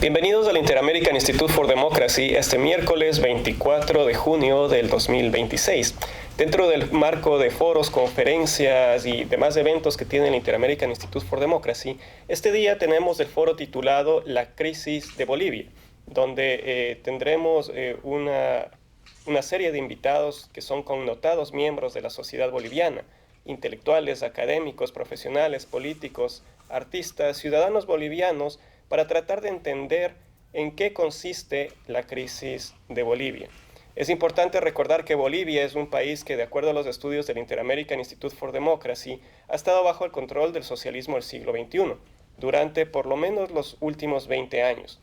Bienvenidos al Inter-American Institute for Democracy este miércoles 24 de junio del 2026. Dentro del marco de foros, conferencias y demás eventos que tiene el Inter-American Institute for Democracy, este día tenemos el foro titulado La crisis de Bolivia, donde tendremos una serie de invitados que son connotados miembros de la sociedad boliviana, intelectuales, académicos, profesionales, políticos, artistas, ciudadanos bolivianos, para tratar de entender en qué consiste la crisis de Bolivia. Es importante recordar que Bolivia es un país que, de acuerdo a los estudios del Inter-American Institute for Democracy, ha estado bajo el control del socialismo del siglo XXI, durante por lo menos los últimos 20 años.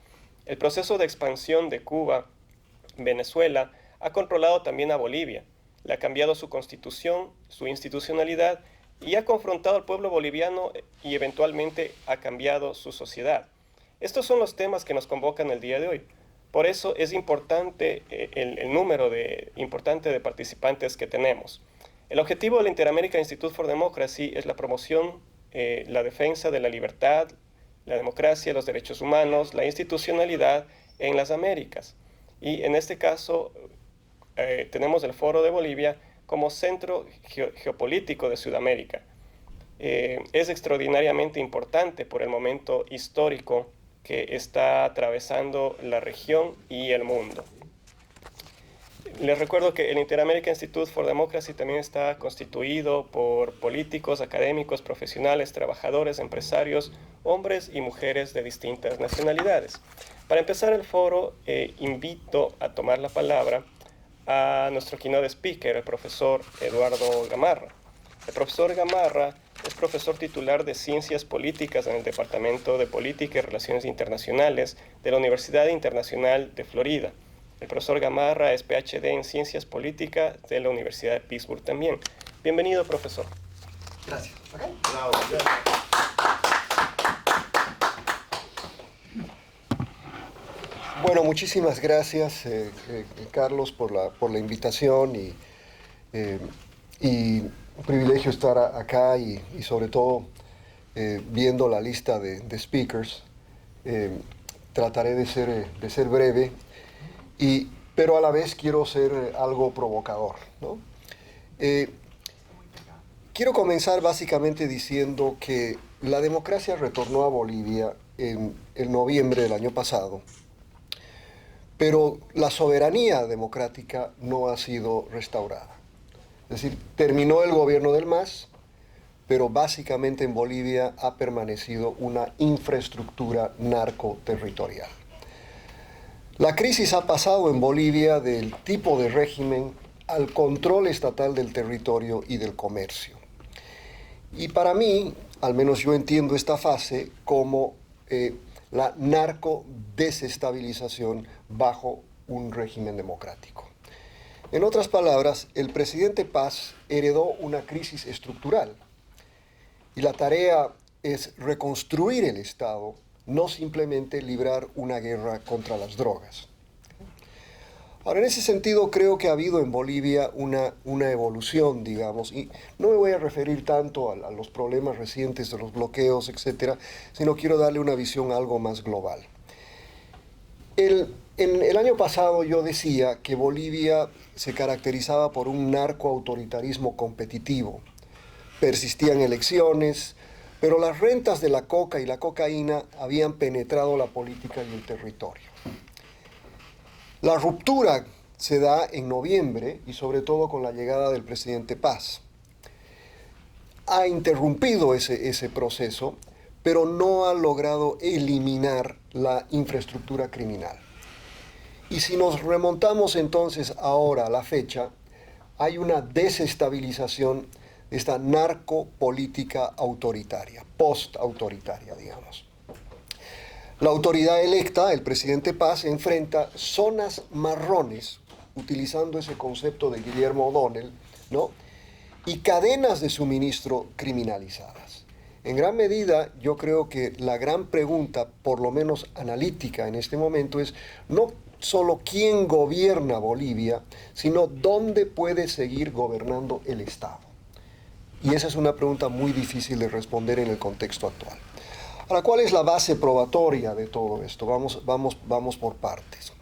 El proceso de expansión de Cuba, Venezuela, ha controlado también a Bolivia, le ha cambiado su constitución, su institucionalidad, y ha confrontado al pueblo boliviano y eventualmente ha cambiado su sociedad. Estos son los temas que nos convocan el día de hoy. Por eso es importante el número importante de participantes que tenemos. El objetivo del Inter-American Institute for Democracy es la promoción, la defensa de la libertad, la democracia, los derechos humanos, la institucionalidad en las Américas. Y en este caso tenemos el Foro de Bolivia como centro geopolítico de Sudamérica. Es extraordinariamente importante por el momento histórico que está atravesando la región y el mundo. Les recuerdo que el Inter-American Institute for Democracy también está constituido por políticos, académicos, profesionales, trabajadores, empresarios, hombres y mujeres de distintas nacionalidades. Para empezar el foro, invito a tomar la palabra a nuestro keynote speaker, el profesor Eduardo Gamarra. El profesor Gamarra es profesor titular de Ciencias Políticas en el Departamento de Política y Relaciones Internacionales de la Universidad Internacional de Florida. El profesor Gamarra es PhD en Ciencias Políticas de la Universidad de Pittsburgh también. Bienvenido, profesor. Gracias. Okay. Bueno, muchísimas gracias, Carlos, por la invitación y un privilegio estar acá y sobre todo viendo la lista de speakers. Trataré de ser breve, pero a la vez quiero ser algo provocador, ¿no? Quiero comenzar básicamente diciendo que la democracia retornó a Bolivia en noviembre del año pasado, pero la soberanía democrática no ha sido restaurada. Es decir, terminó el gobierno del MAS, pero básicamente en Bolivia ha permanecido una infraestructura narcoterritorial. La crisis ha pasado en Bolivia del tipo de régimen al control estatal del territorio y del comercio. Y para mí, al menos yo entiendo esta fase como la narcodesestabilización bajo un régimen democrático. En otras palabras, el presidente Paz heredó una crisis estructural y la tarea es reconstruir el Estado, no simplemente librar una guerra contra las drogas. Ahora, en ese sentido, creo que ha habido en Bolivia una evolución, digamos, y no me voy a referir tanto a los problemas recientes de los bloqueos, etcétera, sino quiero darle una visión algo más global. En el año pasado yo decía que Bolivia se caracterizaba por un narcoautoritarismo competitivo. Persistían elecciones, pero las rentas de la coca y la cocaína habían penetrado la política y el territorio. La ruptura se da en noviembre y sobre todo con la llegada del presidente Paz. Ha interrumpido ese proceso, pero no ha logrado eliminar la infraestructura criminal. Y si nos remontamos entonces ahora a la fecha, hay una desestabilización de esta narcopolítica autoritaria, post-autoritaria, digamos. La autoridad electa, el presidente Paz, enfrenta zonas marrones, utilizando ese concepto de Guillermo O'Donnell, ¿no? Y cadenas de suministro criminalizadas. En gran medida, yo creo que la gran pregunta, por lo menos analítica en este momento, es no solo quién gobierna Bolivia, sino dónde puede seguir gobernando el Estado. Y esa es una pregunta muy difícil de responder en el contexto actual. Ahora, ¿cuál es la base probatoria de todo esto? Vamos por partes.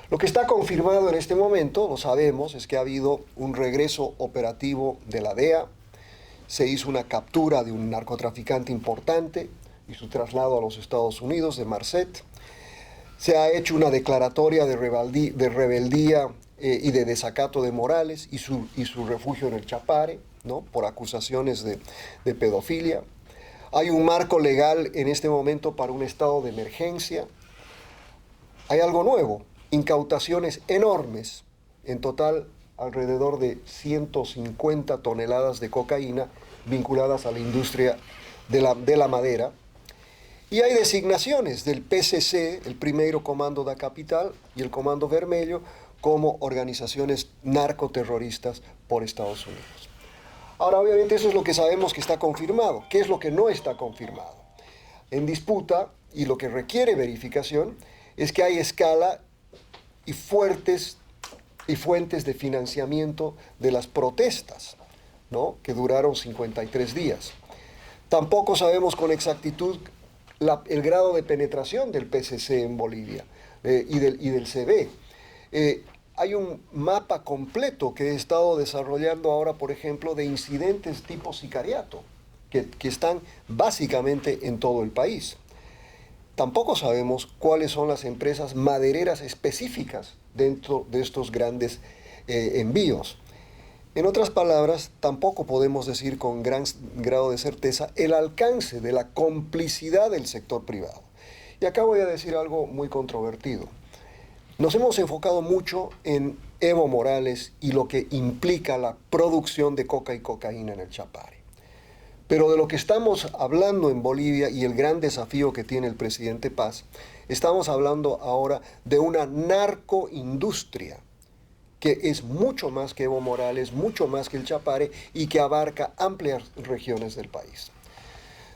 Lo que está confirmado en este momento, lo sabemos, es que ha habido un regreso operativo de la DEA, se hizo una captura de un narcotraficante importante y su traslado a los Estados Unidos, de Marcet. Se ha hecho una declaratoria de rebeldía y de desacato de Morales y su refugio en el Chapare, ¿no? Por acusaciones de pedofilia. Hay un marco legal en este momento para un estado de emergencia. Hay algo nuevo, incautaciones enormes, en total alrededor de 150 toneladas de cocaína vinculadas a la industria de la madera. Y hay designaciones del PCC, el Primeiro Comando da Capital, y el Comando Vermelho como organizaciones narcoterroristas por Estados Unidos. Ahora, obviamente, eso es lo que sabemos que está confirmado. ¿Qué es lo que no está confirmado? En disputa, y lo que requiere verificación, es que hay escala y fuentes de financiamiento de las protestas, ¿no? Que duraron 53 días. Tampoco sabemos con exactitud el grado de penetración del PCC en Bolivia y del CB. Hay un mapa completo que he estado desarrollando ahora, por ejemplo, de incidentes tipo sicariato, que están básicamente en todo el país. Tampoco sabemos cuáles son las empresas madereras específicas dentro de estos grandes envíos. En otras palabras, tampoco podemos decir con gran grado de certeza el alcance de la complicidad del sector privado. Y acá voy a decir algo muy controvertido. Nos hemos enfocado mucho en Evo Morales y lo que implica la producción de coca y cocaína en el Chapare. Pero de lo que estamos hablando en Bolivia y el gran desafío que tiene el presidente Paz, estamos hablando ahora de una narcoindustria que es mucho más que Evo Morales, mucho más que el Chapare y que abarca amplias regiones del país.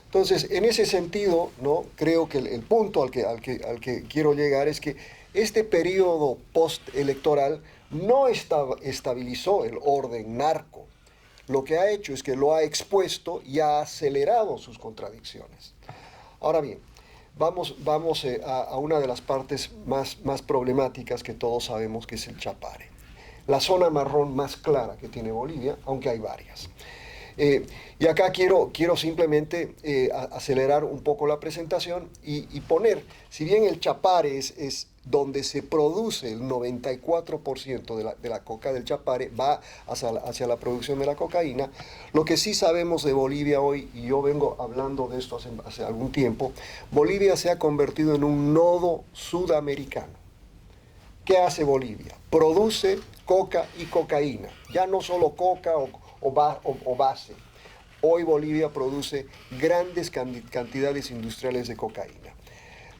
Entonces, en ese sentido, ¿no? Creo que el punto al que quiero llegar es que este periodo postelectoral no estabilizó el orden narco. Lo que ha hecho es que lo ha expuesto y ha acelerado sus contradicciones. Ahora bien, vamos a una de las partes más problemáticas que todos sabemos, que es el Chapare. La zona marrón más clara que tiene Bolivia, aunque hay varias. Y acá quiero simplemente acelerar un poco la presentación y poner, si bien el Chapare es donde se produce el 94% de la coca del Chapare, va hacia la producción de la cocaína, lo que sí sabemos de Bolivia hoy, y yo vengo hablando de esto hace algún tiempo, Bolivia se ha convertido en un nodo sudamericano. ¿Qué hace Bolivia? Produce coca y cocaína, ya no solo coca o base. Hoy Bolivia produce grandes cantidades industriales de cocaína.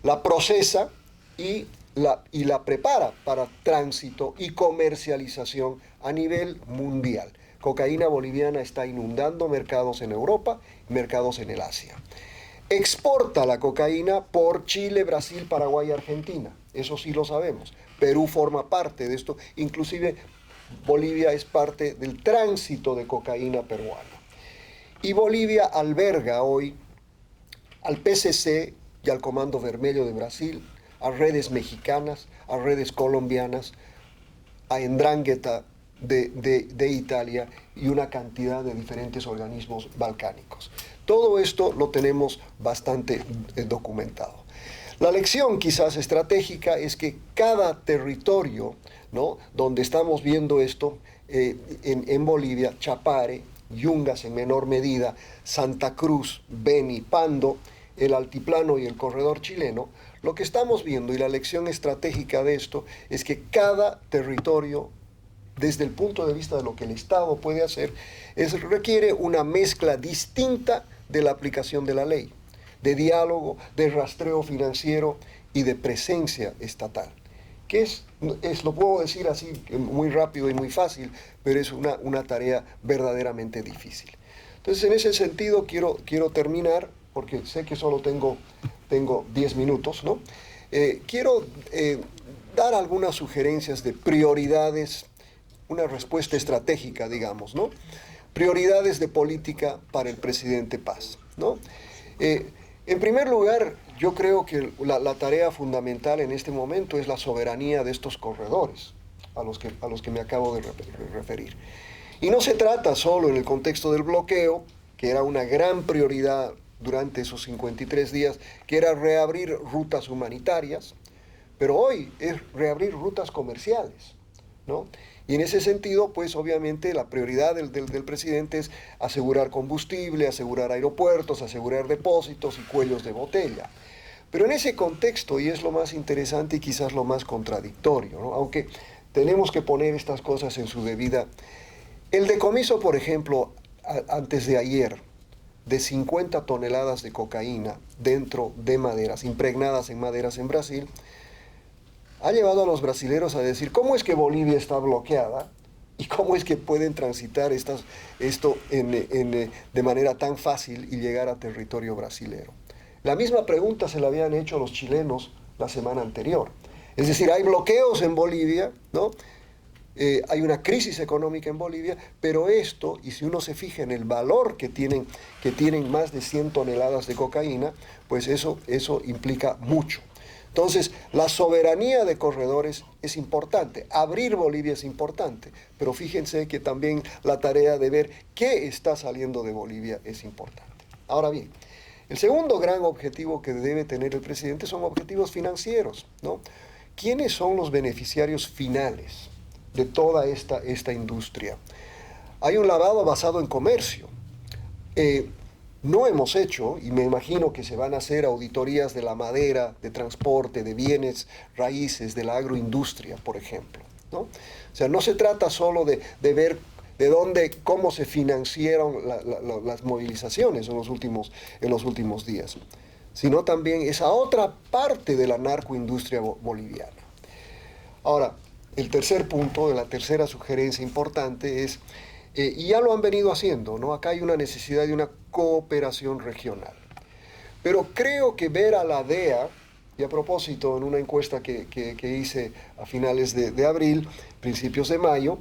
La procesa y la prepara para tránsito y comercialización a nivel mundial. Cocaína boliviana está inundando mercados en Europa, mercados en el Asia. Exporta la cocaína por Chile, Brasil, Paraguay y Argentina. Eso sí lo sabemos. Perú forma parte de esto. Inclusive Bolivia es parte del tránsito de cocaína peruana. Y Bolivia alberga hoy al PCC y al Comando Vermelho de Brasil, a redes mexicanas, a redes colombianas, a Ndrangheta de Italia y una cantidad de diferentes organismos balcánicos. Todo esto lo tenemos bastante documentado. La lección quizás estratégica es que cada territorio, ¿no?, donde estamos viendo esto, en Bolivia, Chapare, Yungas en menor medida, Santa Cruz, Beni, Pando, el altiplano y el corredor chileno, lo que estamos viendo y la lección estratégica de esto es que cada territorio, desde el punto de vista de lo que el Estado puede hacer, requiere una mezcla distinta de la aplicación de la ley, de diálogo, de rastreo financiero y de presencia estatal. Que lo puedo decir así muy rápido y muy fácil, pero es una tarea verdaderamente difícil. Entonces, en ese sentido, quiero terminar, porque sé que solo tengo 10 minutos, ¿no? Quiero dar algunas sugerencias de prioridades, una respuesta estratégica, digamos, ¿no? Prioridades de política para el presidente Paz, ¿no? En primer lugar, yo creo que la tarea fundamental en este momento es la soberanía de estos corredores a los que me acabo de referir. Y no se trata solo en el contexto del bloqueo, que era una gran prioridad durante esos 53 días, que era reabrir rutas humanitarias, pero hoy es reabrir rutas comerciales, ¿no? Y en ese sentido, pues obviamente la prioridad del presidente es asegurar combustible, asegurar aeropuertos, asegurar depósitos y cuellos de botella. Pero en ese contexto, y es lo más interesante y quizás lo más contradictorio, ¿no? Aunque tenemos que poner estas cosas en su debida, el decomiso, por ejemplo, antes de ayer, de 50 toneladas de cocaína dentro de maderas, impregnadas en maderas en Brasil, ha llevado a los brasileros a decir, ¿cómo es que Bolivia está bloqueada? ¿Y cómo es que pueden transitar esto de manera tan fácil y llegar a territorio brasilero? La misma pregunta se la habían hecho los chilenos la semana anterior. Es decir, hay bloqueos en Bolivia, ¿no? Hay una crisis económica en Bolivia, pero esto, y si uno se fija en el valor que tienen más de 100 toneladas de cocaína, pues eso implica mucho. Entonces, la soberanía de corredores es importante, abrir Bolivia es importante, pero fíjense que también la tarea de ver qué está saliendo de Bolivia es importante. Ahora bien, el segundo gran objetivo que debe tener el presidente son objetivos financieros, ¿no? ¿Quiénes son los beneficiarios finales de toda esta industria? Hay un lavado basado en comercio. No hemos hecho, y me imagino que se van a hacer auditorías de la madera, de transporte, de bienes raíces, de la agroindustria, por ejemplo, ¿no? O sea, no se trata solo de ver de dónde, cómo se financiaron las movilizaciones en los últimos días, sino también esa otra parte de la narcoindustria boliviana. Ahora, el tercer punto, la tercera sugerencia importante es, y ya lo han venido haciendo, ¿no? Acá hay una necesidad de una cooperación regional. Pero creo que ver a la DEA, y a propósito, en una encuesta que hice a finales de abril, principios de mayo,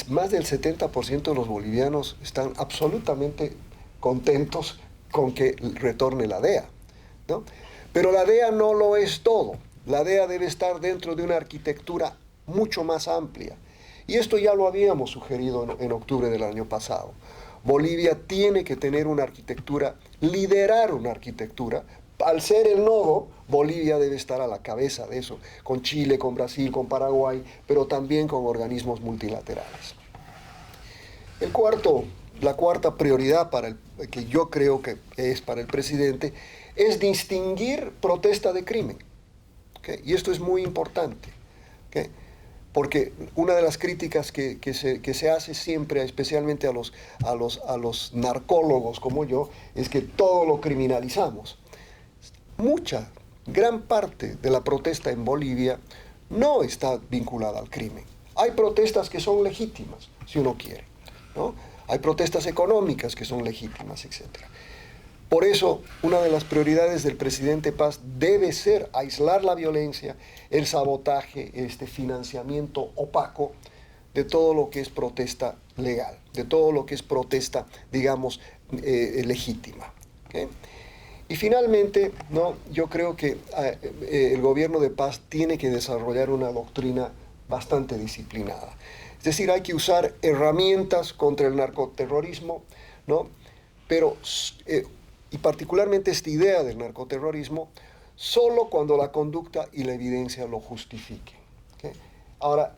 más del 70% de los bolivianos están absolutamente contentos con que retorne la DEA, ¿no? Pero la DEA no lo es todo. La DEA debe estar dentro de una arquitectura mucho más amplia. Y esto ya lo habíamos sugerido en octubre del año pasado. Bolivia tiene que tener una arquitectura, liderar una arquitectura. Al ser el nodo, Bolivia debe estar a la cabeza de eso, con Chile, con Brasil, con Paraguay, pero también con organismos multilaterales. La cuarta prioridad que yo creo que es para el presidente es distinguir protesta de crimen. ¿Okay? Y esto es muy importante. ¿Okay? Porque una de las críticas que se hace siempre, especialmente a los narcólogos como yo, es que todo lo criminalizamos. Gran parte de la protesta en Bolivia no está vinculada al crimen. Hay protestas que son legítimas, si uno quiere, ¿no? Hay protestas económicas que son legítimas, etc. Por eso, una de las prioridades del presidente Paz debe ser aislar la violencia, el sabotaje, este financiamiento opaco de todo lo que es protesta legal, de todo lo que es protesta, digamos, legítima. ¿Okay? Y finalmente, ¿no? Yo creo que el gobierno de Paz tiene que desarrollar una doctrina bastante disciplinada. Es decir, hay que usar herramientas contra el narcoterrorismo, ¿no? Pero y particularmente esta idea del narcoterrorismo, solo cuando la conducta y la evidencia lo justifiquen. ¿Okay? Ahora,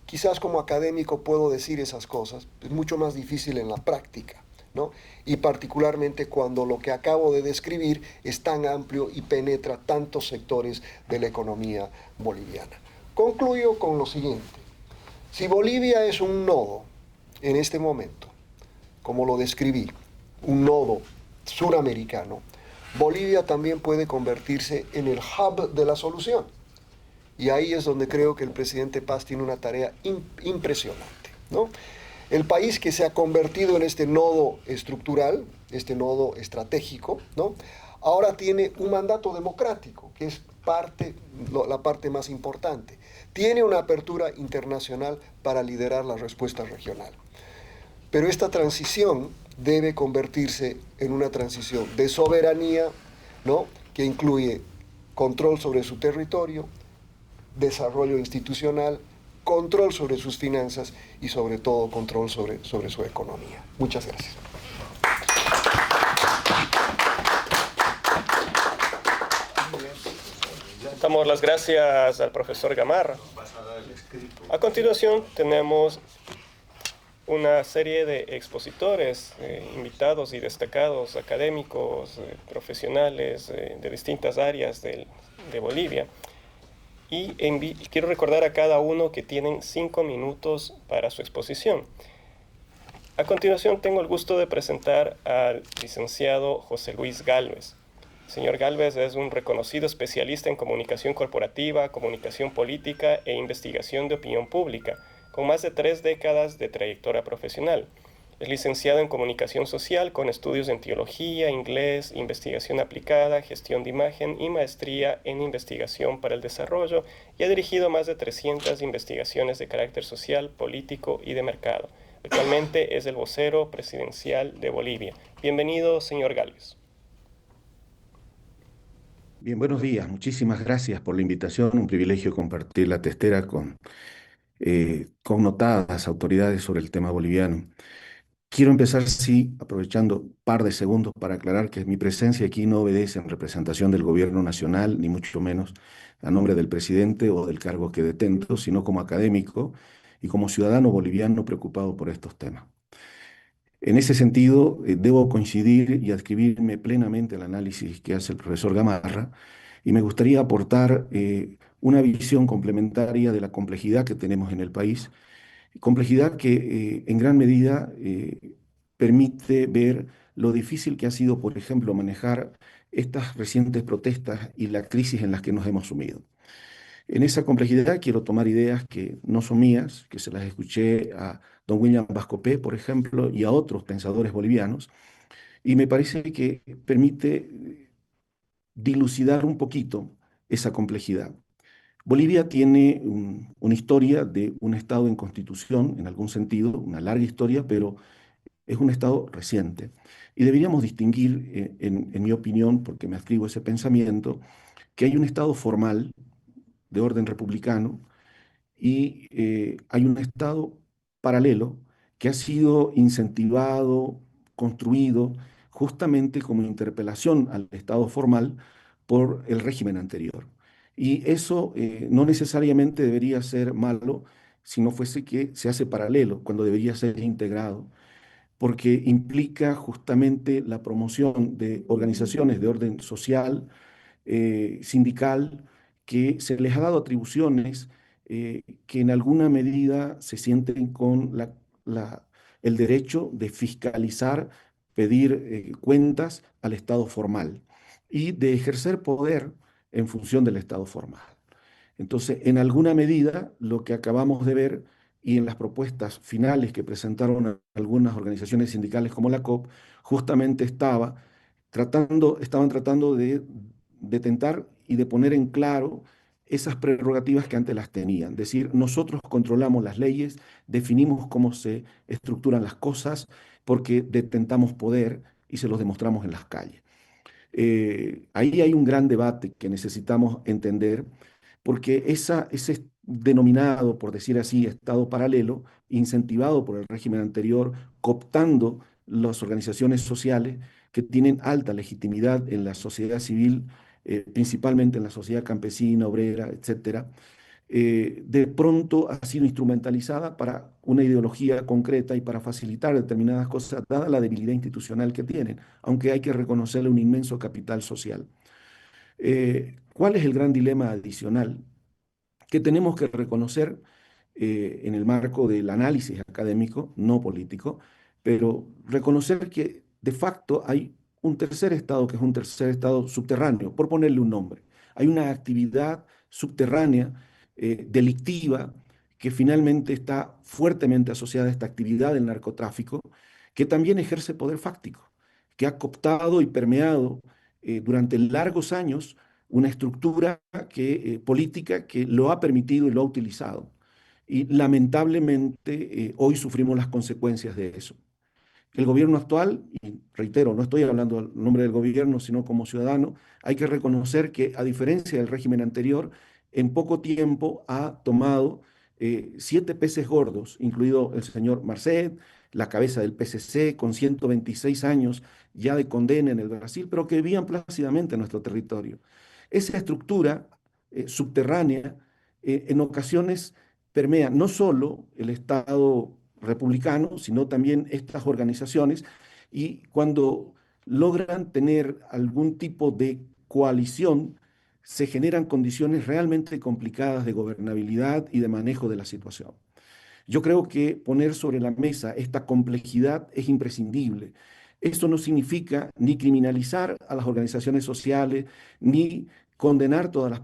quizás como académico puedo decir esas cosas, es mucho más difícil en la práctica, ¿no? Y particularmente cuando lo que acabo de describir es tan amplio y penetra tantos sectores de la economía boliviana. Concluyo con lo siguiente. Si Bolivia es un nodo en este momento, como lo describí, un nodo suramericano, Bolivia también puede convertirse en el hub de la solución. Y ahí es donde creo que el presidente Paz tiene una tarea impresionante, ¿no? El país que se ha convertido en este nodo estructural, este nodo estratégico, ¿no? Ahora tiene un mandato democrático, que es la parte más importante. Tiene una apertura internacional para liderar la respuesta regional. Pero esta transición debe convertirse en una transición de soberanía, ¿no?, que incluye control sobre su territorio, desarrollo institucional, control sobre sus finanzas y sobre todo control sobre su economía. Muchas gracias. Damos las gracias al profesor Gamarra. A continuación tenemos una serie de expositores, invitados y destacados, académicos, profesionales de distintas áreas de Bolivia. Y quiero recordar a cada uno que tienen 5 minutos para su exposición. A continuación tengo el gusto de presentar al licenciado José Luis Gálvez. El señor Gálvez es un reconocido especialista en comunicación corporativa, comunicación política e investigación de opinión pública, con más de 3 décadas de trayectoria profesional. Es licenciado en comunicación social con estudios en teología, inglés, investigación aplicada, gestión de imagen y maestría en investigación para el desarrollo, y ha dirigido más de 300 investigaciones de carácter social, político y de mercado. Actualmente es el vocero presidencial de Bolivia. Bienvenido, señor Gálvez. Bien, buenos días. Muchísimas gracias por la invitación. Un privilegio compartir la testera con connotadas autoridades sobre el tema boliviano. Quiero empezar, sí, aprovechando un par de segundos para aclarar que mi presencia aquí no obedece en representación del gobierno nacional, ni mucho menos a nombre del presidente o del cargo que detento, sino como académico y como ciudadano boliviano preocupado por estos temas. En ese sentido, debo coincidir y adscribirme plenamente al análisis que hace el profesor Gamarra, y me gustaría aportar una visión complementaria de la complejidad que tenemos en el país, complejidad que en gran medida permite ver lo difícil que ha sido, por ejemplo, manejar estas recientes protestas y la crisis en las que nos hemos sumido. En esa complejidad quiero tomar ideas que no son mías, que se las escuché a don William Vascopé, por ejemplo, y a otros pensadores bolivianos, y me parece que permite dilucidar un poquito esa complejidad. Bolivia tiene una historia de un Estado en constitución, en algún sentido, una larga historia, pero es un Estado reciente. Y deberíamos distinguir, en mi opinión, porque me adscribo a ese pensamiento, que hay un Estado formal de orden republicano y hay un Estado paralelo que ha sido incentivado, construido justamente como interpelación al Estado formal por el régimen anterior. Y eso no necesariamente debería ser malo si no fuese que se hace paralelo, cuando debería ser integrado, porque implica justamente la promoción de organizaciones de orden social, sindical, que se les ha dado atribuciones que en alguna medida se sienten con el derecho de fiscalizar, pedir cuentas al Estado formal y de ejercer poder en función del Estado formal. Entonces, en alguna medida, lo que acabamos de ver y en las propuestas finales que presentaron algunas organizaciones sindicales como la COP, justamente estaban tratando de tentar y de poner en claro esas prerrogativas que antes las tenían. Es decir, nosotros controlamos las leyes, definimos cómo se estructuran las cosas, porque detentamos poder y se los demostramos en las calles. Ahí hay un gran debate que necesitamos entender, porque ese denominado, por decir así, Estado paralelo, incentivado por el régimen anterior, cooptando las organizaciones sociales que tienen alta legitimidad en la sociedad civil, principalmente en la sociedad campesina, obrera, etcétera, de pronto ha sido instrumentalizada para una ideología concreta y para facilitar determinadas cosas, dada la debilidad institucional que tienen, aunque hay que reconocerle un inmenso capital social. ¿Cuál es el gran dilema adicional que tenemos que reconocer en el marco del análisis académico, no político, pero reconocer que de facto hay un tercer estado, que es un tercer estado subterráneo, por ponerle un nombre? Hay una actividad subterránea, delictiva, que finalmente está fuertemente asociada a esta actividad del narcotráfico, que también ejerce poder fáctico, que ha cooptado y permeado durante largos años una estructura política que lo ha permitido y lo ha utilizado. Y lamentablemente hoy sufrimos las consecuencias de eso. El gobierno actual, y reitero, no estoy hablando en nombre del gobierno, sino como ciudadano, hay que reconocer que a diferencia del régimen anterior, en poco tiempo ha tomado 7 peces gordos, incluido el señor Marcet, la cabeza del PCC, con 126 años ya de condena en el Brasil, pero que vivían plácidamente en nuestro territorio. Esa estructura subterránea en ocasiones permea no solo el Estado republicano, sino también estas organizaciones, y cuando logran tener algún tipo de coalición, se generan condiciones realmente complicadas de gobernabilidad y de manejo de la situación. Yo creo que poner sobre la mesa esta complejidad es imprescindible. Esto no significa ni criminalizar a las organizaciones sociales, ni condenar todas las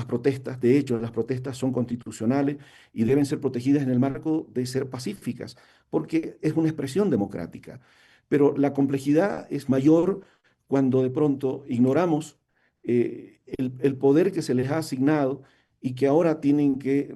protestas. De hecho, las protestas son constitucionales y deben ser protegidas en el marco de ser pacíficas, porque es una expresión democrática. Pero la complejidad es mayor cuando de pronto ignoramos el poder que se les ha asignado y que ahora tienen que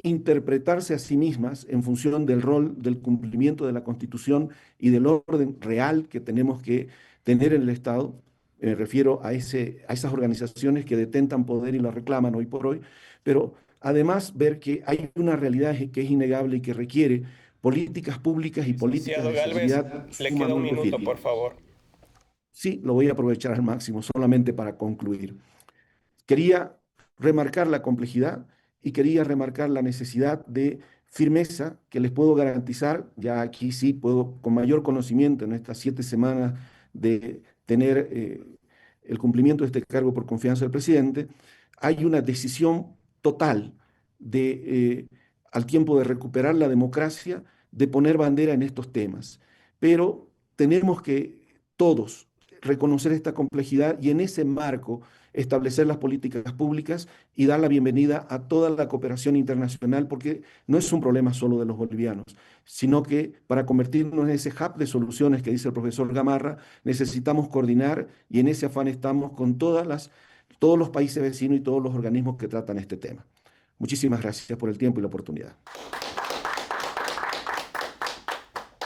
interpretarse a sí mismas en función del rol del cumplimiento de la Constitución y del orden real que tenemos que tener en el Estado. Me refiero a esas organizaciones que detentan poder y lo reclaman hoy por hoy, pero además ver que hay una realidad que es innegable y que requiere políticas públicas y políticas Licenciado de Galvez, seguridad le queda un sumamente minuto, por firmes. favor. Sí, lo voy a aprovechar al máximo, solamente para concluir. Quería remarcar la complejidad y quería remarcar la necesidad de firmeza que les puedo garantizar, ya aquí sí puedo con mayor conocimiento en estas 7 semanas de tener el cumplimiento de este cargo por confianza del presidente, hay una decisión total de, al tiempo de recuperar la democracia, de poner bandera en estos temas. Pero tenemos que todos reconocer esta complejidad y en ese marco establecer las políticas públicas y dar la bienvenida a toda la cooperación internacional, porque no es un problema solo de los bolivianos, sino que para convertirnos en ese hub de soluciones que dice el profesor Gamarra, necesitamos coordinar y en ese afán estamos con todos los países vecinos y todos los organismos que tratan este tema. Muchísimas gracias por el tiempo y la oportunidad.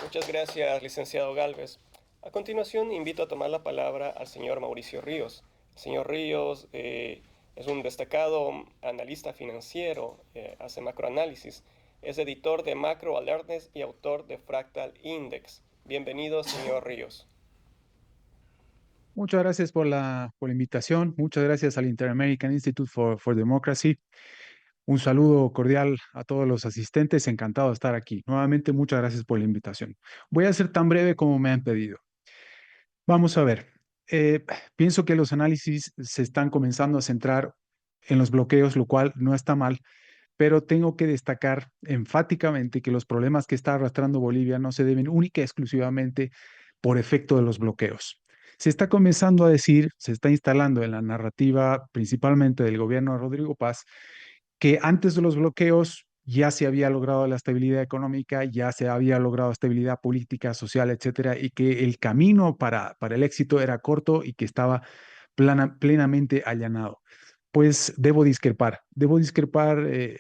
Muchas gracias, licenciado Galvez. A continuación, invito a tomar la palabra al señor Mauricio Ríos. El señor Ríos es un destacado analista financiero, hace macroanálisis, es editor de Macro Alertness y autor de Fractal Index. Bienvenido, señor Ríos. Muchas gracias por la invitación. Muchas gracias al Inter-American Institute for Democracy. Un saludo cordial a todos los asistentes. Encantado de estar aquí. Nuevamente, muchas gracias por la invitación. Voy a ser tan breve como me han pedido. Vamos a ver. Pienso que los análisis se están comenzando a centrar en los bloqueos, lo cual no está mal, pero tengo que destacar enfáticamente que los problemas que está arrastrando Bolivia no se deben única y exclusivamente por efecto de los bloqueos. Se está comenzando a decir, se está instalando en la narrativa principalmente del gobierno de Rodrigo Paz, que antes de los bloqueos ya se había logrado la estabilidad económica, ya se había logrado estabilidad política, social, etcétera, y que el camino para el éxito era corto y que estaba plenamente allanado. Pues debo discrepar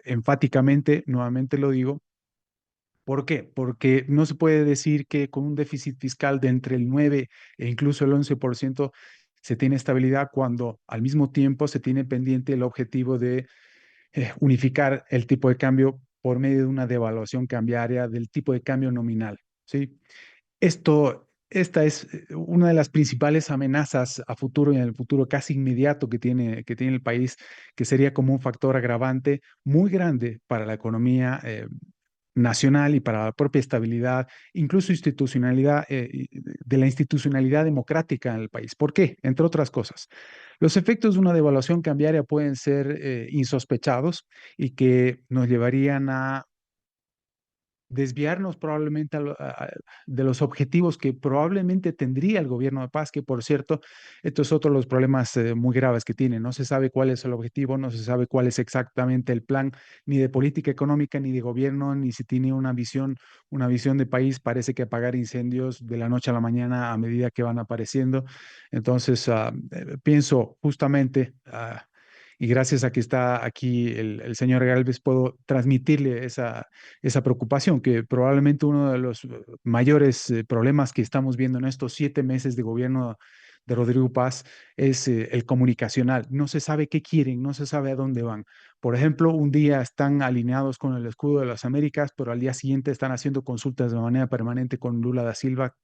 enfáticamente, nuevamente lo digo. ¿Por qué? Porque no se puede decir que con un déficit fiscal de entre el 9 e incluso el 11% se tiene estabilidad cuando al mismo tiempo se tiene pendiente el objetivo de unificar el tipo de cambio por medio de una devaluación cambiaria del tipo de cambio nominal, ¿sí? Esta es una de las principales amenazas a futuro y en el futuro casi inmediato que tiene el país, que sería como un factor agravante muy grande para la economía nacional y para la propia estabilidad, incluso institucionalidad, de la institucionalidad democrática en el país. ¿Por qué? Entre otras cosas. Los efectos de una devaluación cambiaria pueden ser insospechados y que nos llevarían a desviarnos probablemente de los objetivos que probablemente tendría el gobierno de paz, que por cierto, esto es otro de los problemas muy graves que tiene. No se sabe cuál es el objetivo, no se sabe cuál es exactamente el plan, ni de política económica, ni de gobierno, ni si tiene una visión de país. Parece que apagar incendios de la noche a la mañana a medida que van apareciendo. Entonces, pienso justamente y gracias a que está aquí el señor Galvez puedo transmitirle esa preocupación, que probablemente uno de los mayores problemas que estamos viendo en estos 7 meses de gobierno de Rodrigo Paz es el comunicacional. No se sabe qué quieren, no se sabe a dónde van. Por ejemplo, un día están alineados con el escudo de las Américas, pero al día siguiente están haciendo consultas de manera permanente con Lula da Silva,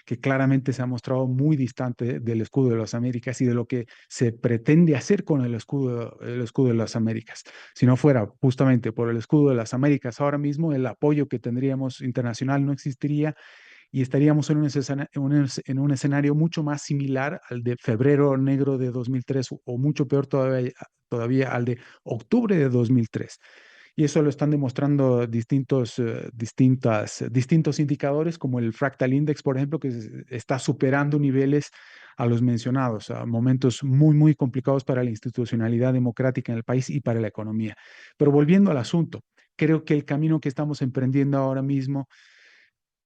que claramente se ha mostrado muy distante del escudo de las Américas y de lo que se pretende hacer con el escudo de las Américas. Si no fuera justamente por el escudo de las Américas, ahora mismo el apoyo que tendríamos internacional no existiría y estaríamos en un escenario mucho más similar al de febrero negro de 2003 o mucho peor todavía al de octubre de 2003. Y eso lo están demostrando distintos indicadores, como el Fractal Index, por ejemplo, que está superando niveles a los mencionados, a momentos muy, muy complicados para la institucionalidad democrática en el país y para la economía. Pero volviendo al asunto, creo que el camino que estamos emprendiendo ahora mismo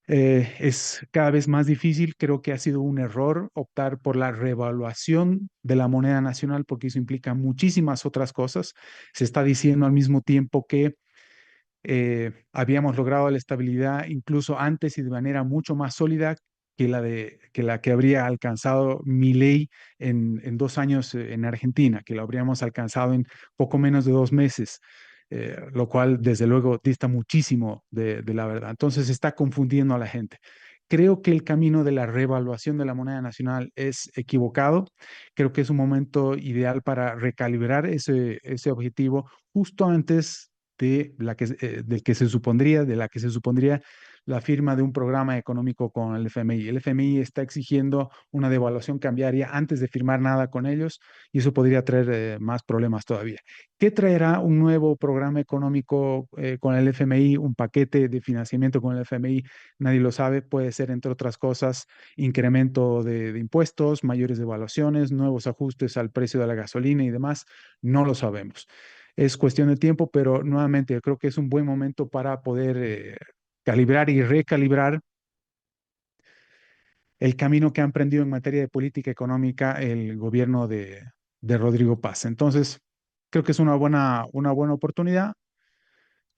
es cada vez más difícil. Creo que ha sido un error optar por la revaluación de la moneda nacional porque eso implica muchísimas otras cosas. Se está diciendo al mismo tiempo que habíamos logrado la estabilidad incluso antes y de manera mucho más sólida que la que habría alcanzado Milei en 2 años en Argentina, que lo habríamos alcanzado en poco menos de 2 meses. Lo cual desde luego dista muchísimo de la verdad. Entonces se está confundiendo a la gente. Creo que el camino de la revaluación de la moneda nacional es equivocado. Creo que es un momento ideal para recalibrar ese objetivo justo antes de la que se supondría la firma de un programa económico con el FMI. El FMI está exigiendo una devaluación cambiaria antes de firmar nada con ellos y eso podría traer más problemas todavía. ¿Qué traerá un nuevo programa económico con el FMI, un paquete de financiamiento con el FMI? Nadie lo sabe. Puede ser, entre otras cosas, incremento de impuestos, mayores devaluaciones, nuevos ajustes al precio de la gasolina y demás. No lo sabemos. Es cuestión de tiempo, pero nuevamente creo que es un buen momento para poder calibrar y recalibrar el camino que ha emprendido en materia de política económica el gobierno de Rodrigo Paz. Entonces, creo que es una buena oportunidad,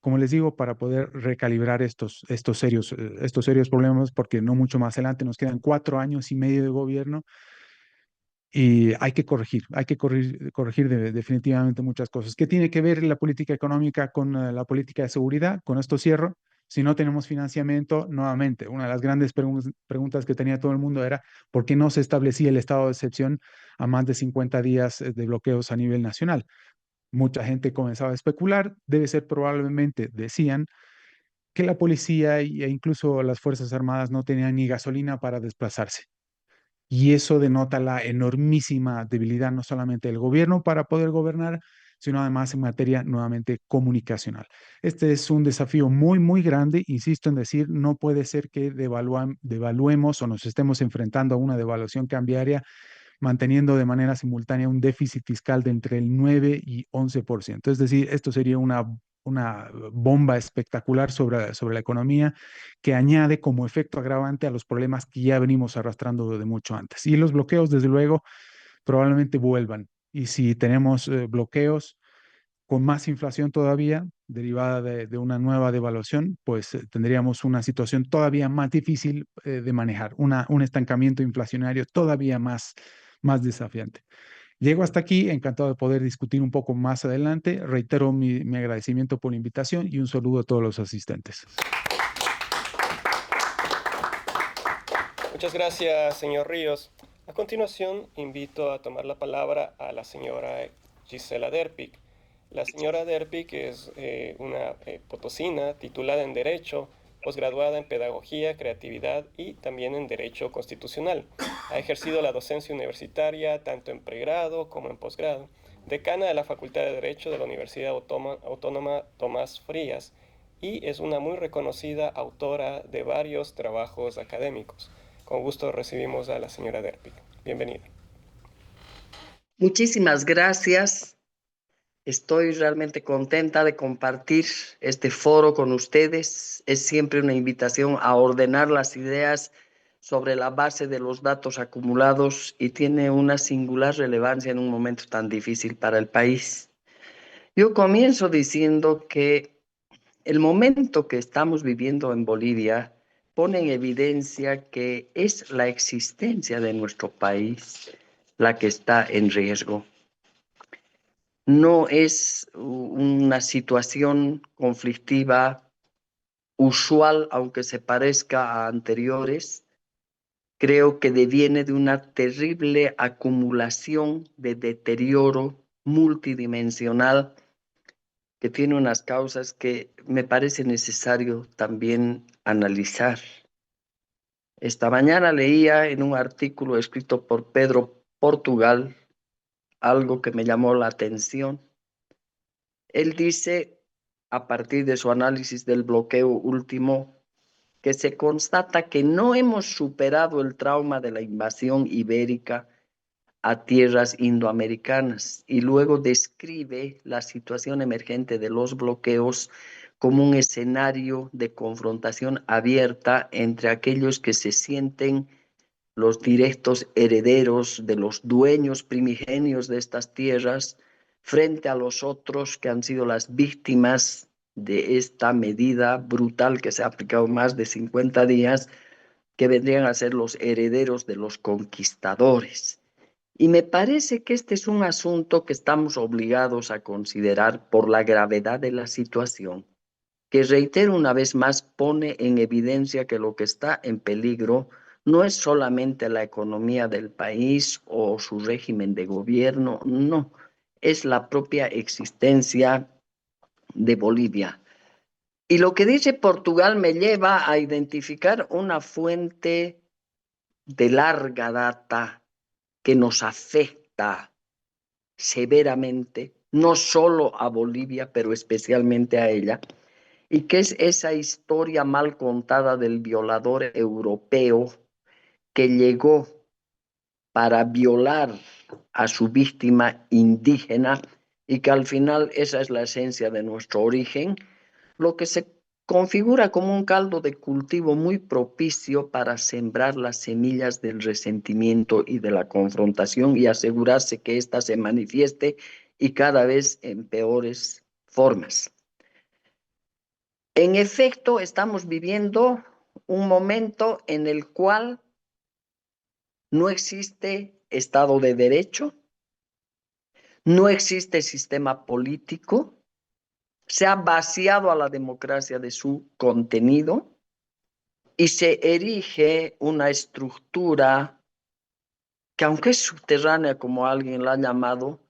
como les digo, para poder recalibrar estos serios problemas, porque no mucho más adelante nos quedan 4 años y medio de gobierno y hay que corregir definitivamente muchas cosas. ¿Qué tiene que ver la política económica con la política de seguridad? Con esto cierro. Si no tenemos financiamiento, nuevamente, una de las grandes preguntas que tenía todo el mundo era ¿por qué no se establecía el estado de excepción a más de 50 días de bloqueos a nivel nacional? Mucha gente comenzaba a especular, debe ser probablemente, decían, que la policía e incluso las Fuerzas Armadas no tenían ni gasolina para desplazarse. Y eso denota la enormísima debilidad no solamente del gobierno para poder gobernar, sino además en materia nuevamente comunicacional. Este es un desafío muy, muy grande. Insisto en decir, no puede ser que devaluemos o nos estemos enfrentando a una devaluación cambiaria manteniendo de manera simultánea un déficit fiscal de entre el 9 y 11%. Es decir, esto sería una bomba espectacular sobre la economía que añade como efecto agravante a los problemas que ya venimos arrastrando de mucho antes. Y los bloqueos, desde luego, probablemente vuelvan. Y si tenemos bloqueos con más inflación todavía, derivada de una nueva devaluación, pues tendríamos una situación todavía más difícil de manejar, un estancamiento inflacionario todavía más desafiante. Llego hasta aquí, encantado de poder discutir un poco más adelante. Reitero mi agradecimiento por la invitación y un saludo a todos los asistentes. Muchas gracias, señor Ríos. A continuación, invito a tomar la palabra a la señora Gisela Derpic. La señora Derpic es una potosina titulada en Derecho, posgraduada en Pedagogía, Creatividad y también en Derecho Constitucional. Ha ejercido la docencia universitaria tanto en pregrado como en posgrado. Decana de la Facultad de Derecho de la Universidad Autónoma Tomás Frías y es una muy reconocida autora de varios trabajos académicos. Con gusto recibimos a la señora Derpic. Bienvenida. Muchísimas gracias. Estoy realmente contenta de compartir este foro con ustedes. Es siempre una invitación a ordenar las ideas sobre la base de los datos acumulados y tiene una singular relevancia en un momento tan difícil para el país. Yo comienzo diciendo que el momento que estamos viviendo en Bolivia pone en evidencia que es la existencia de nuestro país la que está en riesgo. No es una situación conflictiva usual, aunque se parezca a anteriores. Creo que deviene de una terrible acumulación de deterioro multidimensional que tiene unas causas que me parece necesario también analizar. Esta mañana leía en un artículo escrito por Pedro Portugal algo que me llamó la atención. Él dice, a partir de su análisis del bloqueo último, que se constata que no hemos superado el trauma de la invasión ibérica a tierras indoamericanas y luego describe la situación emergente de los bloqueos como un escenario de confrontación abierta entre aquellos que se sienten los directos herederos de los dueños primigenios de estas tierras frente a los otros que han sido las víctimas de esta medida brutal que se ha aplicado más de 50 días, que vendrían a ser los herederos de los conquistadores. Y me parece que este es un asunto que estamos obligados a considerar por la gravedad de la situación, que reitero una vez más pone en evidencia que lo que está en peligro no es solamente la economía del país o su régimen de gobierno, no, es la propia existencia de Bolivia. Y lo que dice Portugal me lleva a identificar una fuente de larga data que nos afecta severamente, no solo a Bolivia, pero especialmente a ella, y que es esa historia mal contada del violador europeo que llegó para violar a su víctima indígena y que al final esa es la esencia de nuestro origen, lo que se configura como un caldo de cultivo muy propicio para sembrar las semillas del resentimiento y de la confrontación y asegurarse que ésta se manifieste y cada vez en peores formas. En efecto, estamos viviendo un momento en el cual no existe Estado de Derecho, no existe sistema político, se ha vaciado a la democracia de su contenido y se erige una estructura que, aunque es subterránea, como alguien la ha llamado,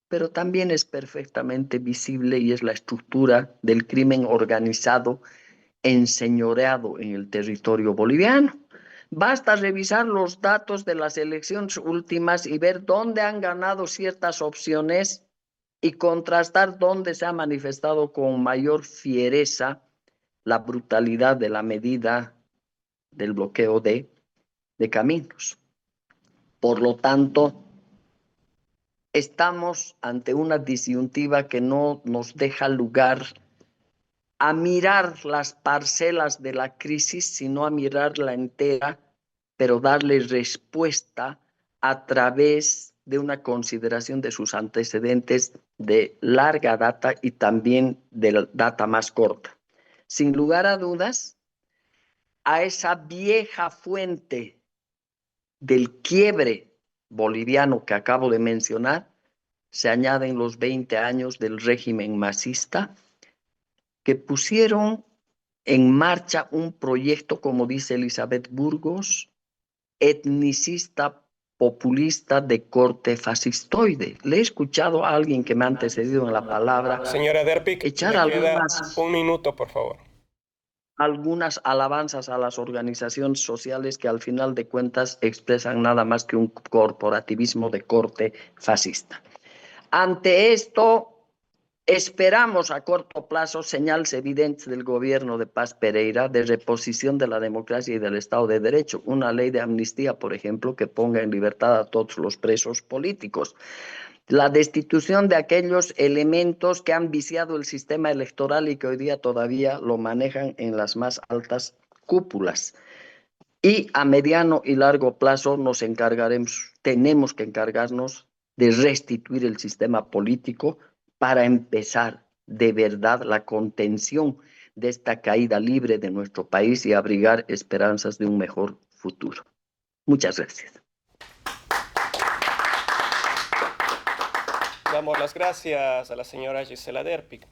pero también es perfectamente visible y es la estructura del crimen organizado enseñoreado en el territorio boliviano. Basta revisar los datos de las elecciones últimas y ver dónde han ganado ciertas opciones y contrastar dónde se ha manifestado con mayor fiereza la brutalidad de la medida del bloqueo de caminos. Por lo tanto, estamos ante una disyuntiva que no nos deja lugar a mirar las parcelas de la crisis, sino a mirarla entera, pero darle respuesta a través de una consideración de sus antecedentes de larga data y también de data más corta. Sin lugar a dudas, a esa vieja fuente del quiebre boliviano que acabo de mencionar, se añaden los 20 años del régimen masista, que pusieron en marcha un proyecto, como dice Elizabeth Burgos, etnicista, populista de corte fascistoide. Le he escuchado a alguien que me ha antecedido en la palabra Señora Derpic, echar le queda un minuto, por favor. algunas alabanzas a las organizaciones sociales que al final de cuentas expresan nada más que un corporativismo de corte fascista. Ante esto, esperamos a corto plazo señales evidentes del gobierno de Paz Pereira de reposición de la democracia y del Estado de Derecho. Una ley de amnistía, por ejemplo, que ponga en libertad a todos los presos políticos. La destitución de aquellos elementos que han viciado el sistema electoral y que hoy día todavía lo manejan en las más altas cúpulas. Y a mediano y largo plazo tenemos que encargarnos de restituir el sistema político para empezar de verdad la contención de esta caída libre de nuestro país y abrigar esperanzas de un mejor futuro. Muchas gracias. Damos las gracias a la señora Gisela Derpic.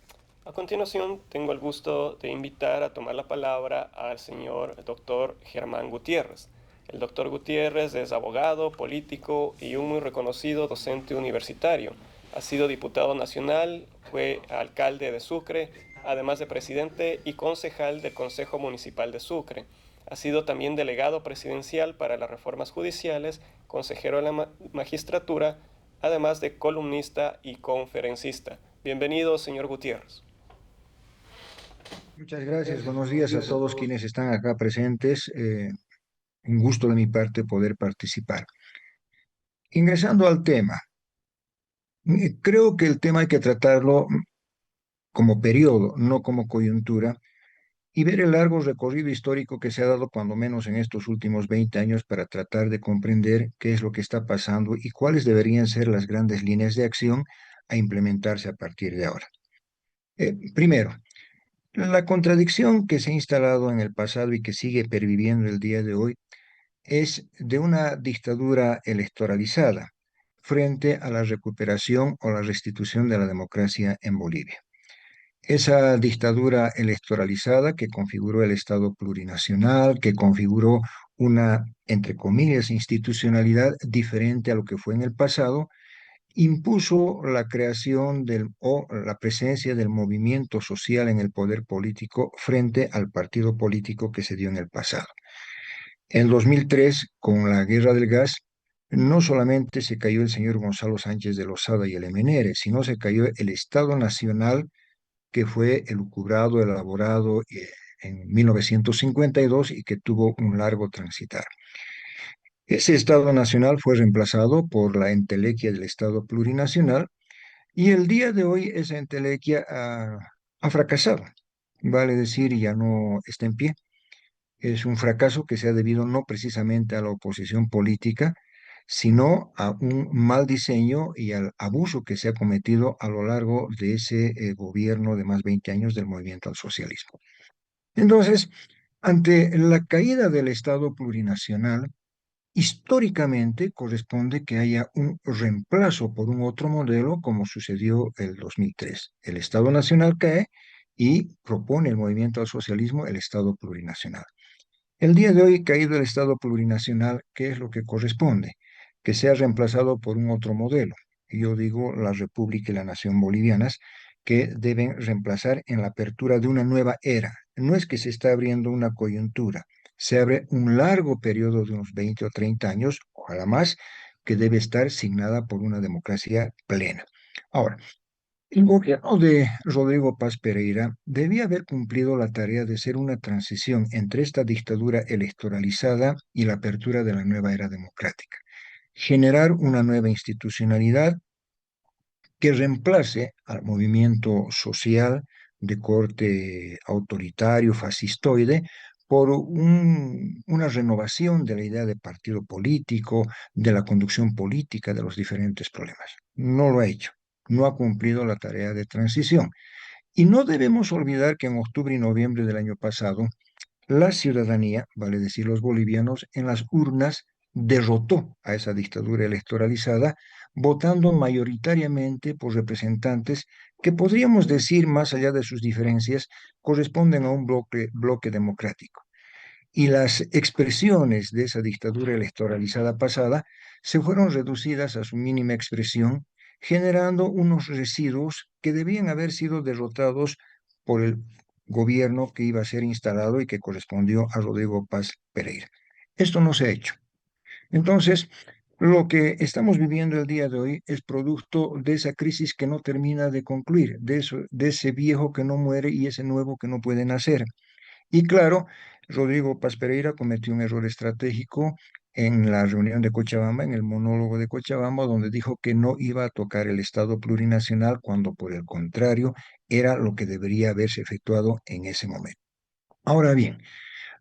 A continuación, tengo el gusto de invitar a tomar la palabra al señor doctor Germán Gutiérrez. El doctor Gutiérrez es abogado, político y un muy reconocido docente universitario. Ha sido diputado nacional, fue alcalde de Sucre, además de presidente y concejal del Consejo Municipal de Sucre. Ha sido también delegado presidencial para las reformas judiciales, consejero de la magistratura, además de columnista y conferencista. Bienvenido, señor Gutiérrez. Muchas gracias. Buenos días a todos quienes están acá presentes. Un gusto de mi parte poder participar. Ingresando al tema, creo que el tema hay que tratarlo como periodo, no como coyuntura, y ver el largo recorrido histórico que se ha dado, cuando menos en estos últimos 20 años, para tratar de comprender qué es lo que está pasando y cuáles deberían ser las grandes líneas de acción a implementarse a partir de ahora. Primero, la contradicción que se ha instalado en el pasado y que sigue perviviendo el día de hoy es de una dictadura electoralizada frente a la recuperación o la restitución de la democracia en Bolivia. Esa dictadura electoralizada que configuró el Estado plurinacional, que configuró una, entre comillas, institucionalidad diferente a lo que fue en el pasado, impuso la creación o la presencia del movimiento social en el poder político frente al partido político que se dio en el pasado. En 2003, con la guerra del gas, no solamente se cayó el señor Gonzalo Sánchez de Lozada y el MNR, sino se cayó el Estado Nacional que fue elucubrado, elaborado en 1952 y que tuvo un largo transitar. Ese Estado Nacional fue reemplazado por la entelequia del Estado Plurinacional y el día de hoy esa entelequia ha fracasado. Vale decir, ya no está en pie. Es un fracaso que se ha debido no precisamente a la oposición política, sino a un mal diseño y al abuso que se ha cometido a lo largo de ese gobierno de más de 20 años del movimiento al socialismo. Entonces, ante la caída del Estado plurinacional, históricamente corresponde que haya un reemplazo por un otro modelo, como sucedió el 2003. El Estado Nacional cae y propone el movimiento al socialismo el Estado plurinacional. El día de hoy, caído el Estado plurinacional, ¿qué es lo que corresponde? Que sea reemplazado por un otro modelo. Yo digo la República y la Nación bolivianas, que deben reemplazar en la apertura de una nueva era. No es que se está abriendo una coyuntura, se abre un largo periodo de unos 20 o 30 años, ojalá más, que debe estar signada por una democracia plena. Ahora, el gobierno de Rodrigo Paz Pereira debía haber cumplido la tarea de ser una transición entre esta dictadura electoralizada y la apertura de la nueva era democrática. Generar una nueva institucionalidad que reemplace al movimiento social de corte autoritario, fascistoide, por una renovación de la idea de partido político, de la conducción política de los diferentes problemas. No lo ha hecho, no ha cumplido la tarea de transición. Y no debemos olvidar que en octubre y noviembre del año pasado, la ciudadanía, vale decir los bolivianos, en las urnas derrotó a esa dictadura electoralizada, votando mayoritariamente por representantes que podríamos decir, más allá de sus diferencias, corresponden a un bloque democrático. Y las expresiones de esa dictadura electoralizada pasada se fueron reducidas a su mínima expresión, generando unos residuos que debían haber sido derrotados por el gobierno que iba a ser instalado y que correspondió a Rodrigo Paz Pereira. Esto no se ha hecho. Entonces, lo que estamos viviendo el día de hoy es producto de esa crisis que no termina de concluir, de ese viejo que no muere y ese nuevo que no puede nacer. Y claro, Rodrigo Paz Pereira cometió un error estratégico en la reunión de Cochabamba, en el monólogo de Cochabamba, donde dijo que no iba a tocar el Estado plurinacional, cuando por el contrario era lo que debería haberse efectuado en ese momento. Ahora bien,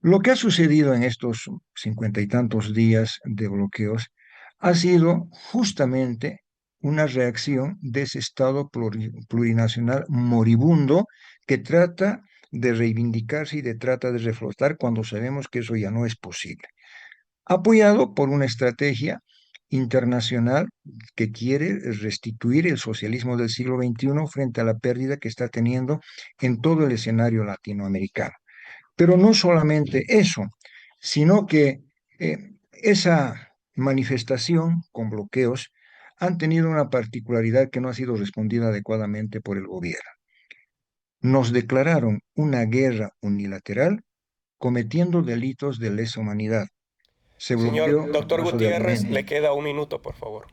Lo que ha sucedido en estos 50 y tantos días de bloqueos ha sido justamente una reacción de ese Estado plurinacional moribundo que trata de reivindicarse y trata de reflotar cuando sabemos que eso ya no es posible, apoyado por una estrategia internacional que quiere restituir el socialismo del siglo XXI frente a la pérdida que está teniendo en todo el escenario latinoamericano. Pero no solamente eso, sino que esa manifestación con bloqueos han tenido una particularidad que no ha sido respondida adecuadamente por el gobierno. Nos declararon una guerra unilateral cometiendo delitos de lesa humanidad. Se Señor bloqueó el doctor paso de Gutiérrez, alimentos, le queda un minuto, por favor.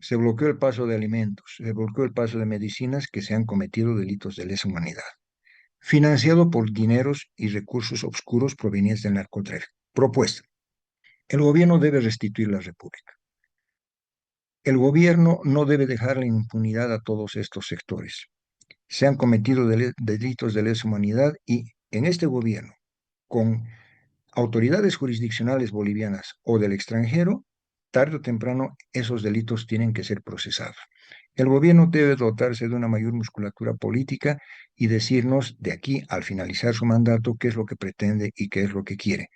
se bloqueó el paso de alimentos, se bloqueó el paso de medicinas que se han cometido delitos de lesa humanidad, financiado por dineros y recursos obscuros provenientes del narcotráfico. Propuesta. El gobierno debe restituir la República. El gobierno no debe dejar la impunidad a todos estos sectores. Se han cometido delitos de lesa humanidad y en este gobierno, con autoridades jurisdiccionales bolivianas o del extranjero, tarde o temprano esos delitos tienen que ser procesados. El gobierno debe dotarse de una mayor musculatura política y decirnos de aquí al finalizar su mandato qué es lo que pretende y qué es lo que quiere.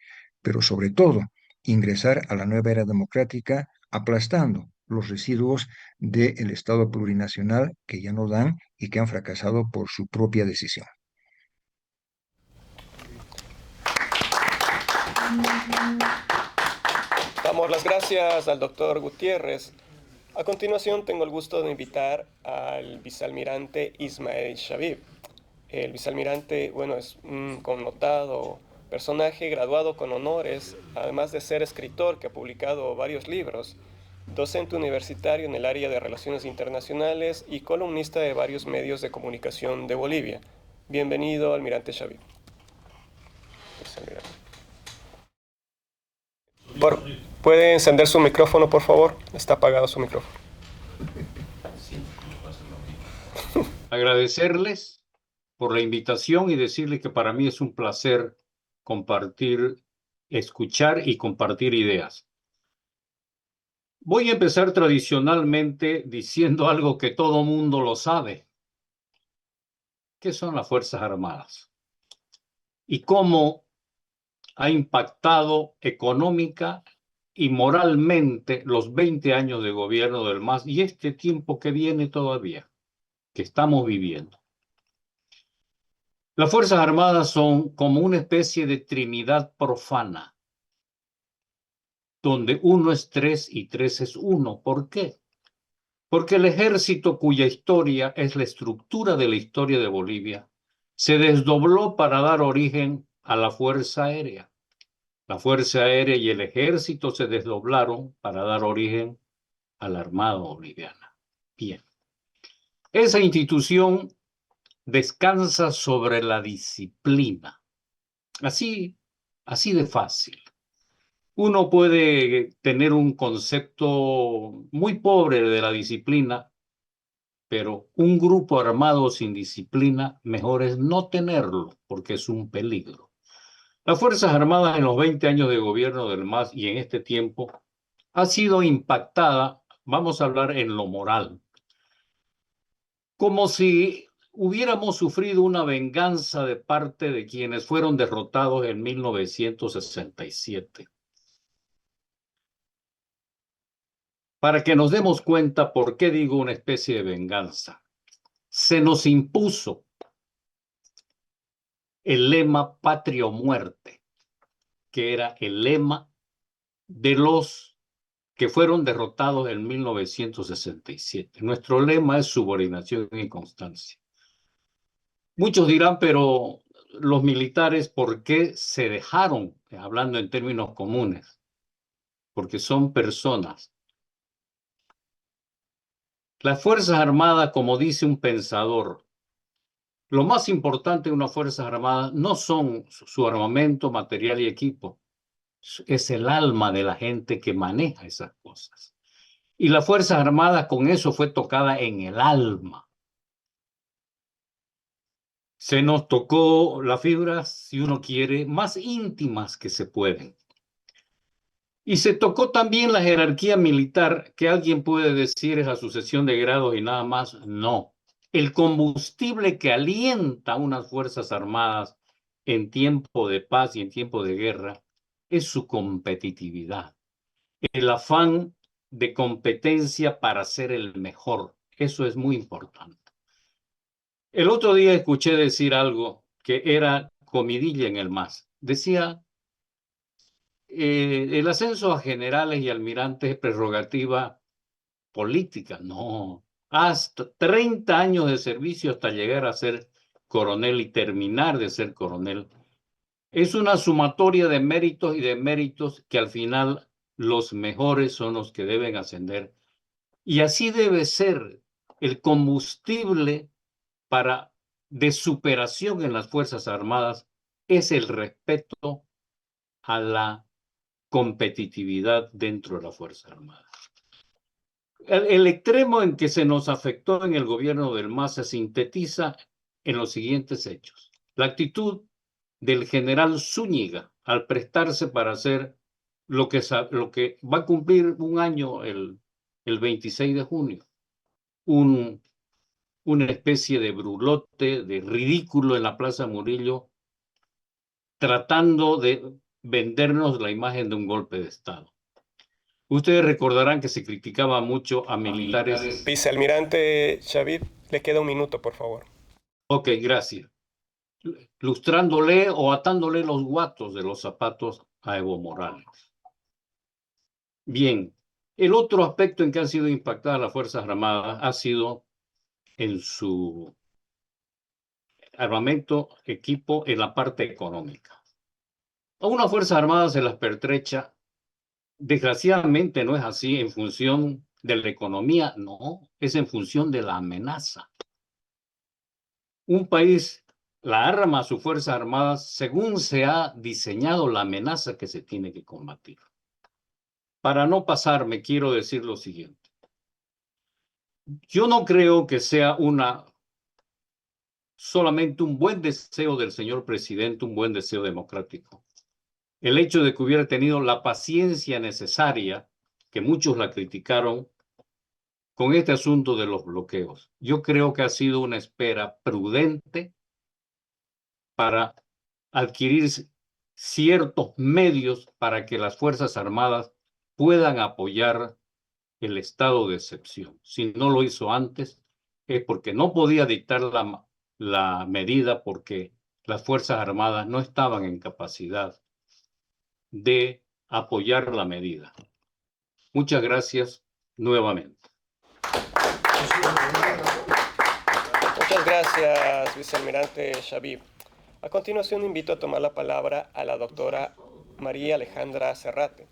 Pero sobre todo, ingresar a la nueva era democrática aplastando los residuos del Estado plurinacional que ya no dan y que han fracasado por su propia decisión. Damos las gracias al doctor Gutiérrez. A continuación tengo el gusto de invitar al vicealmirante Ismael Shabib. El vicealmirante, bueno, es un connotado personaje graduado con honores, además de ser escritor que ha publicado varios libros, docente universitario en el área de relaciones internacionales y columnista de varios medios de comunicación de Bolivia. Bienvenido, almirante Shabib. ¿Puede encender su micrófono, por favor? Está apagado su micrófono. Agradecerles por la invitación y decirles que para mí es un placer compartir, escuchar y compartir ideas. Voy a empezar tradicionalmente diciendo algo que todo mundo lo sabe. ¿Qué son las Fuerzas Armadas? Y cómo ha impactado económica y moralmente los 20 años de gobierno del MAS y este tiempo que viene todavía, que estamos viviendo. Las Fuerzas Armadas son como una especie de trinidad profana, donde 1 es 3 y 3 es 1. ¿Por qué? Porque el ejército, cuya historia es la estructura de la historia de Bolivia, se desdobló para dar origen a la Fuerza Aérea. La Fuerza Aérea y el ejército se desdoblaron para dar origen a la Armada Boliviana. Bien. Esa institución descansa sobre la disciplina. Así de fácil. Uno puede tener un concepto muy pobre de la disciplina, pero un grupo armado sin disciplina, mejor es no tenerlo, porque es un peligro. Las Fuerzas Armadas en los 20 años de gobierno del MAS y en este tiempo ha sido impactada, vamos a hablar en lo moral, como si hubiéramos sufrido una venganza de parte de quienes fueron derrotados en 1967. Para que nos demos cuenta por qué digo una especie de venganza. Se nos impuso el lema patria o muerte, que era el lema de los que fueron derrotados en 1967. Nuestro lema es subordinación y constancia. Muchos dirán, pero los militares, ¿por qué se dejaron? Hablando en términos comunes, porque son personas. Las Fuerzas Armadas, como dice un pensador, lo más importante de unas Fuerzas Armadas no son su armamento, material y equipo, es el alma de la gente que maneja esas cosas. Y las Fuerzas Armadas con eso fue tocada en el alma. Se nos tocó las fibras, si uno quiere, más íntimas que se pueden. Y se tocó también la jerarquía militar, que alguien puede decir es la sucesión de grados y nada más. No. El combustible que alienta unas fuerzas armadas en tiempo de paz y en tiempo de guerra es su competitividad. El afán de competencia para ser el mejor. Eso es muy importante. El otro día escuché decir algo que era comidilla en el MAS. Decía, el ascenso a generales y almirantes es prerrogativa política. No, hasta 30 años de servicio hasta llegar a ser coronel y terminar de ser coronel. Es una sumatoria de méritos y de méritos que al final los mejores son los que deben ascender. Y así debe ser el combustible de superación en las Fuerzas Armadas, es el respeto a la competitividad dentro de la Fuerza Armada. El extremo en que se nos afectó en el gobierno del MAS se sintetiza en los siguientes hechos. La actitud del general Zúñiga al prestarse para hacer lo que va a cumplir un año el 26 de junio, una especie de brulote, de ridículo en la Plaza Murillo, tratando de vendernos la imagen de un golpe de Estado. Ustedes recordarán que se criticaba mucho a militares. Vicealmirante Xavier, le queda un minuto, por favor. Ok, gracias. Lustrándole o atándole los guatos de los zapatos a Evo Morales. Bien, el otro aspecto en que han sido impactadas las Fuerzas Armadas ha sido en su armamento, equipo, en la parte económica. A una Fuerza Armada se las pertrecha. Desgraciadamente no es así en función de la economía, no, es en función de la amenaza. Un país la arma a sus Fuerzas Armadas según se ha diseñado la amenaza que se tiene que combatir. Para no pasarme, quiero decir lo siguiente. Yo no creo que sea solamente un buen deseo del señor presidente, un buen deseo democrático. El hecho de que hubiera tenido la paciencia necesaria, que muchos la criticaron, con este asunto de los bloqueos. Yo creo que ha sido una espera prudente para adquirir ciertos medios para que las Fuerzas Armadas puedan apoyar el estado de excepción. Si no lo hizo antes, es porque no podía dictar la medida, porque las Fuerzas Armadas no estaban en capacidad de apoyar la medida. Muchas gracias nuevamente. Muchas gracias, vicealmirante Xavier. A continuación invito a tomar la palabra a la doctora María Alejandra Serrate.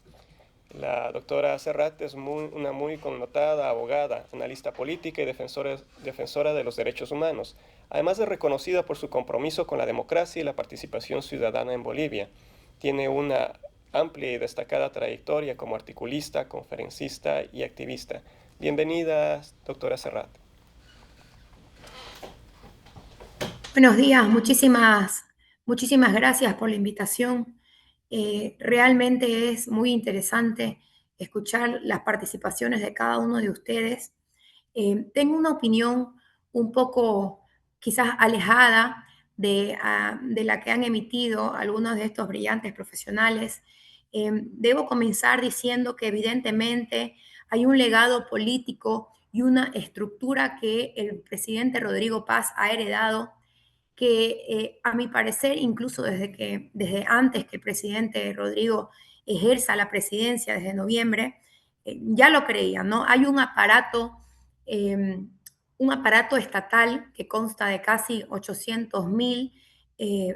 La doctora Serrate es una muy connotada abogada, analista política y defensora de los derechos humanos, además de reconocida por su compromiso con la democracia y la participación ciudadana en Bolivia. Tiene una amplia y destacada trayectoria como articulista, conferencista y activista. Bienvenida, doctora Serrate. Buenos días, muchísimas gracias por la invitación. Realmente es muy interesante escuchar las participaciones de cada uno de ustedes. Tengo una opinión un poco quizás alejada de la que han emitido algunos de estos brillantes profesionales. Debo comenzar diciendo que evidentemente hay un legado político y una estructura que el presidente Rodrigo Paz ha heredado que a mi parecer, incluso desde antes que el presidente Rodrigo ejerza la presidencia, desde noviembre, ya lo creían, ¿no? Hay un aparato estatal que consta de casi 800.000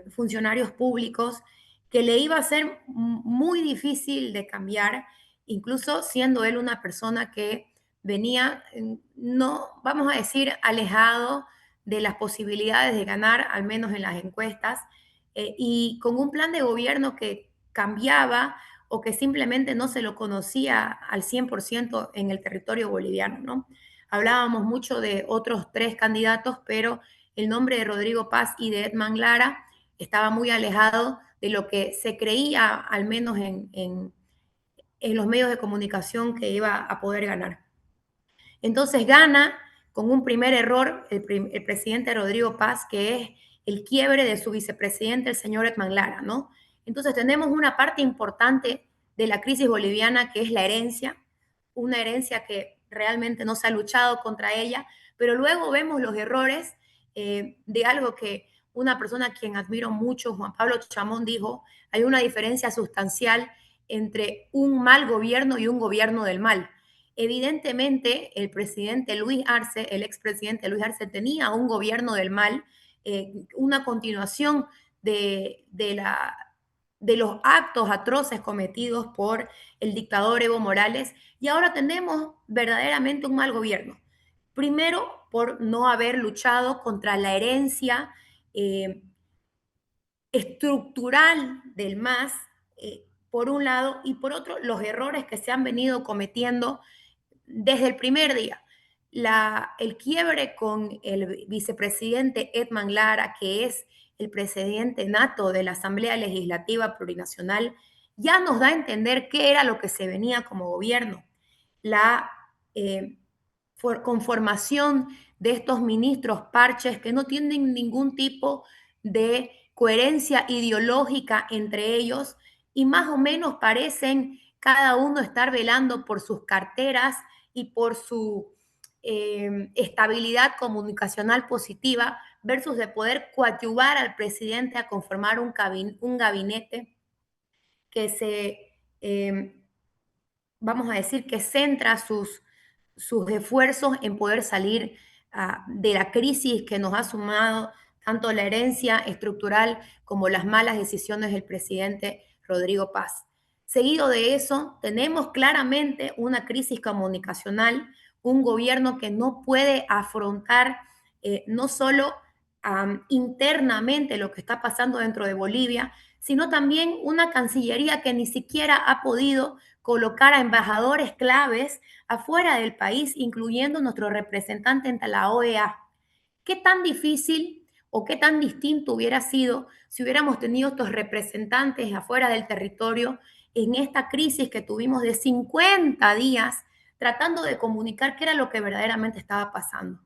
funcionarios públicos que le iba a ser muy difícil de cambiar, incluso siendo él una persona que venía, no vamos a decir, alejado de las posibilidades de ganar, al menos en las encuestas, y con un plan de gobierno que cambiaba o que simplemente no se lo conocía al 100% en el territorio boliviano, ¿no? Hablábamos mucho de otros 3 candidatos, pero el nombre de Rodrigo Paz y de Edman Lara estaba muy alejado de lo que se creía, al menos en los medios de comunicación, que iba a poder ganar. Entonces gana con un primer error el presidente Rodrigo Paz, que es el quiebre de su vicepresidente, el señor Edman Lara, ¿no? Entonces tenemos una parte importante de la crisis boliviana, que es la herencia, una herencia que realmente no se ha luchado contra ella, pero luego vemos los errores de algo que una persona a quien admiro mucho, Juan Pablo Chamón, dijo: hay una diferencia sustancial entre un mal gobierno y un gobierno del mal. Evidentemente, el presidente Luis Arce, el expresidente Luis Arce, tenía un gobierno del mal, una continuación de los actos atroces cometidos por el dictador Evo Morales, y ahora tenemos verdaderamente un mal gobierno. Primero, por no haber luchado contra la herencia estructural del MAS, por un lado, y por otro, los errores que se han venido cometiendo desde el primer día. El quiebre con el vicepresidente Edman Lara, que es el presidente nato de la Asamblea Legislativa Plurinacional, ya nos da a entender qué era lo que se venía como gobierno. La conformación de estos ministros parches que no tienen ningún tipo de coherencia ideológica entre ellos, y más o menos parecen cada uno estar velando por sus carteras y por su estabilidad comunicacional positiva, versus de poder coadyuvar al presidente a conformar un gabinete que vamos a decir, que centra sus esfuerzos en poder salir de la crisis que nos ha sumado tanto la herencia estructural como las malas decisiones del presidente Rodrigo Paz. Seguido de eso, tenemos claramente una crisis comunicacional, un gobierno que no puede afrontar no solo internamente lo que está pasando dentro de Bolivia, sino también una Cancillería que ni siquiera ha podido colocar a embajadores claves afuera del país, incluyendo nuestro representante ante la OEA. ¿Qué tan difícil o qué tan distinto hubiera sido si hubiéramos tenido estos representantes afuera del territorio en esta crisis que tuvimos de 50 días tratando de comunicar qué era lo que verdaderamente estaba pasando?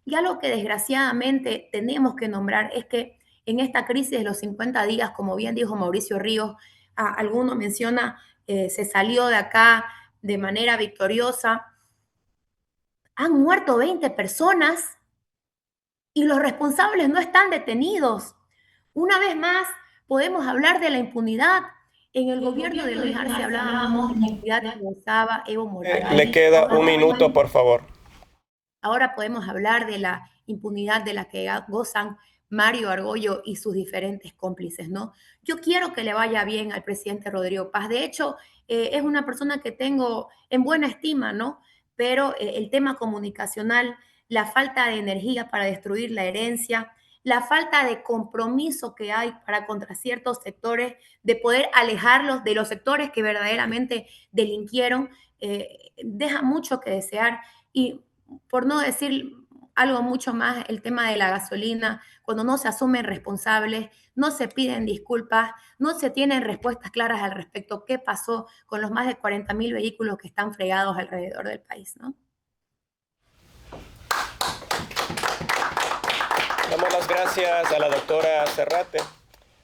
Y algo que desgraciadamente tenemos que nombrar es que en esta crisis de los 50 días, como bien dijo Mauricio Ríos, alguno menciona, se salió de acá de manera victoriosa. Han muerto 20 personas y los responsables no están detenidos. Una vez más, podemos hablar de la impunidad. En el gobierno de Luis Arce hablábamos de la impunidad que gozaba Evo Morales. Le queda un minuto, por favor. Ahora podemos hablar de la impunidad de la que gozan Mario Argollo y sus diferentes cómplices, ¿no? Yo quiero que le vaya bien al presidente Rodrigo Paz. De hecho, es una persona que tengo en buena estima, ¿no? Pero el tema comunicacional, la falta de energía para destruir la herencia, la falta de compromiso que hay para contra ciertos sectores, de poder alejarlos de los sectores que verdaderamente delinquieron, deja mucho que desear. Y por no decir algo mucho más, el tema de la gasolina, cuando no se asumen responsables, no se piden disculpas, no se tienen respuestas claras al respecto, qué pasó con los más de 40.000 vehículos que están fregados alrededor del país, ¿no? Damos las gracias a la doctora Serrate.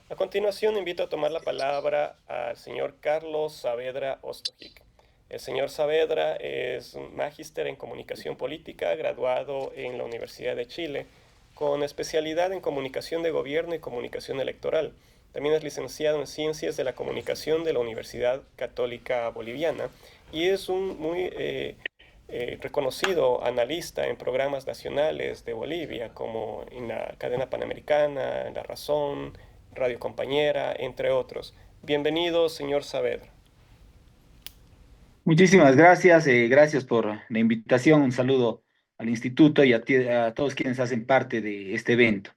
A continuación, invito a tomar la palabra al señor Carlos Saavedra Ostojic. El señor Saavedra es magíster en comunicación política, graduado en la Universidad de Chile, con especialidad en comunicación de gobierno y comunicación electoral. También es licenciado en Ciencias de la Comunicación de la Universidad Católica Boliviana y es un muy reconocido analista en programas nacionales de Bolivia, como en la cadena Panamericana, en La Razón, Radio Compañera, entre otros. Bienvenido, señor Saavedra. Muchísimas gracias, gracias por la invitación. Un saludo al instituto y a todos quienes hacen parte de este evento.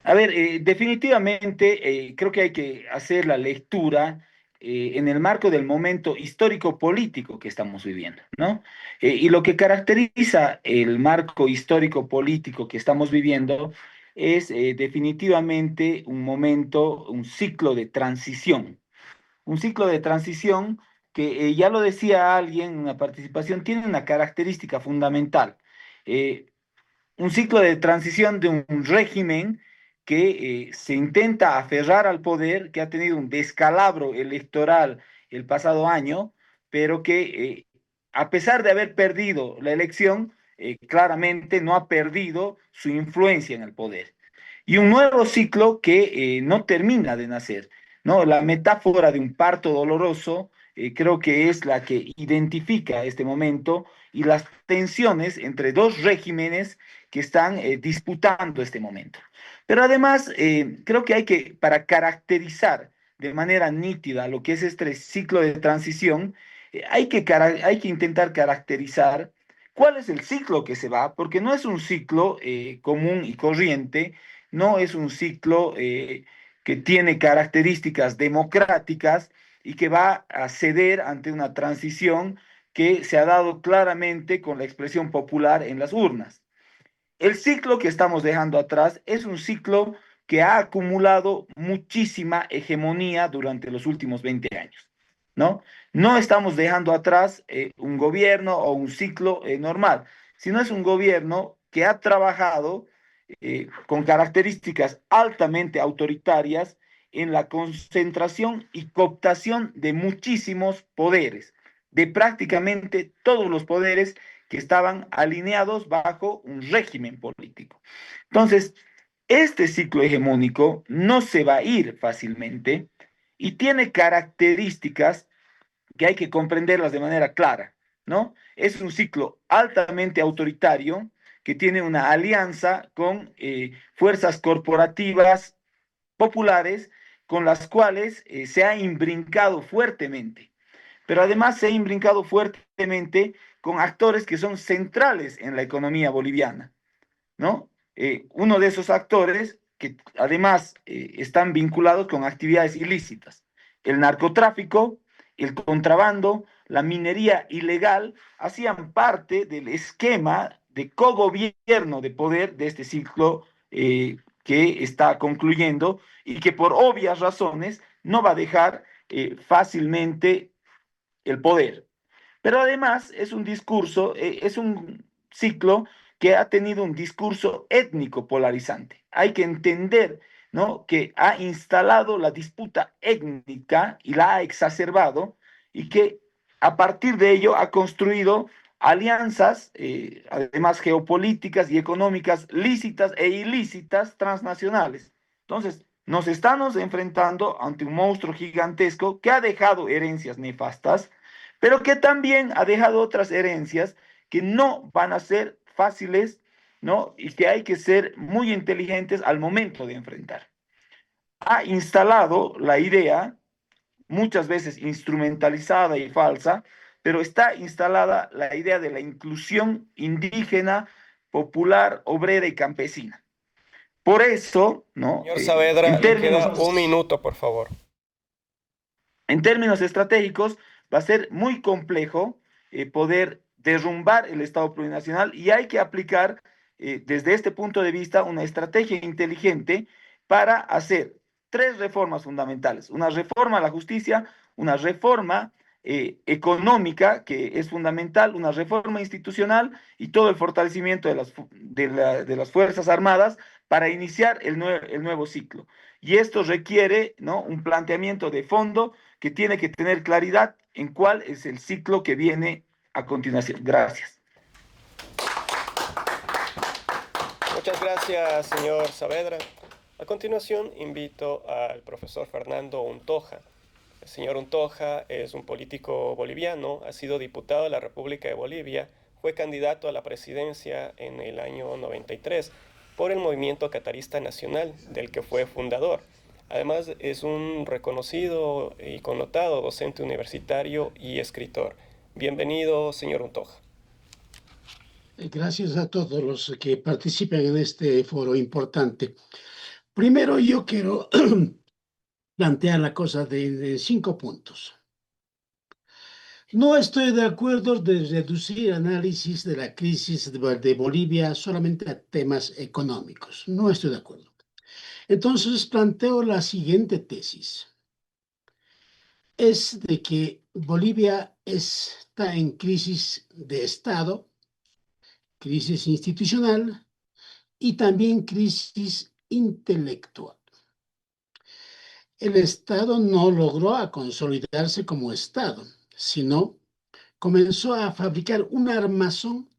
A ver, definitivamente creo que hay que hacer la lectura en el marco del momento histórico-político que estamos viviendo, ¿no? Y lo que caracteriza el marco histórico-político que estamos viviendo es definitivamente un momento, un ciclo de transición. Un ciclo de transición que, ya lo decía alguien en una participación, tiene una característica fundamental. Eh, un ciclo de transición de un régimen que se intenta aferrar al poder, que ha tenido un descalabro electoral el pasado año, pero que a pesar de haber perdido la elección, claramente no ha perdido su influencia en el poder. Y un nuevo ciclo que no termina de nacer, ¿no? La metáfora de un parto doloroso creo que es la que identifica este momento y las tensiones entre dos regímenes que están disputando este momento. Pero además, creo que para caracterizar de manera nítida lo que es este ciclo de transición, hay que intentar caracterizar cuál es el ciclo que se va, porque no es un ciclo común y corriente, no es un ciclo que tiene características democráticas y que va a ceder ante una transición que se ha dado claramente con la expresión popular en las urnas. El ciclo que estamos dejando atrás es un ciclo que ha acumulado muchísima hegemonía durante los últimos 20 años, ¿no? No estamos dejando atrás un gobierno o un ciclo normal, sino es un gobierno que ha trabajado con características altamente autoritarias en la concentración y cooptación de muchísimos poderes, de prácticamente todos los poderes que estaban alineados bajo un régimen político. Entonces, este ciclo hegemónico no se va a ir fácilmente y tiene características que hay que comprenderlas de manera clara, ¿no? Es un ciclo altamente autoritario que tiene una alianza con fuerzas corporativas populares con las cuales se ha imbrincado fuertemente, pero además se ha imbrincado fuertemente con actores que son centrales en la economía boliviana, ¿no? Uno de esos actores que además están vinculados con actividades ilícitas, el narcotráfico, el contrabando, la minería ilegal, hacían parte del esquema de cogobierno de poder de este ciclo que está concluyendo y que por obvias razones no va a dejar fácilmente el poder. Pero además es un discurso, es un ciclo que ha tenido un discurso étnico polarizante. Hay que entender, ¿no?, que ha instalado la disputa étnica y la ha exacerbado y que a partir de ello ha construido alianzas, además geopolíticas y económicas lícitas e ilícitas transnacionales. Entonces, nos estamos enfrentando ante un monstruo gigantesco que ha dejado herencias nefastas, pero que también ha dejado otras herencias que no van a ser fáciles, ¿no? Y que hay que ser muy inteligentes al momento de enfrentar. Ha instalado la idea, muchas veces instrumentalizada y falsa, pero está instalada la idea de la inclusión indígena, popular, obrera y campesina. Por eso, ¿no? Señor Saavedra, le queda un minuto, por favor. En términos estratégicos, va a ser muy complejo poder derrumbar el Estado plurinacional y hay que aplicar desde este punto de vista una estrategia inteligente para hacer tres reformas fundamentales. Una reforma a la justicia, una reforma económica, que es fundamental, una reforma institucional y todo el fortalecimiento de las Fuerzas Armadas para iniciar el nuevo ciclo. Y esto requiere, ¿no?, un planteamiento de fondo que tiene que tener claridad en cuál es el ciclo que viene a continuación. Gracias. Muchas gracias, señor Saavedra. A continuación, invito al profesor Fernando Untoja. El señor Untoja es un político boliviano, ha sido diputado de la República de Bolivia, fue candidato a la presidencia en el año 93 por el Movimiento Catarista Nacional, del que fue fundador. Además, es un reconocido y connotado docente universitario y escritor. Bienvenido, señor Untoja. Gracias a todos los que participan en este foro importante. Primero, yo quiero plantea la cosa de 5 puntos. No estoy de acuerdo de reducir análisis de la crisis de Bolivia solamente a temas económicos. No estoy de acuerdo. Entonces planteo la siguiente tesis. Es de que Bolivia está en crisis de Estado, crisis institucional y también crisis intelectual. El Estado no logró a consolidarse como Estado, sino comenzó a fabricar un armazón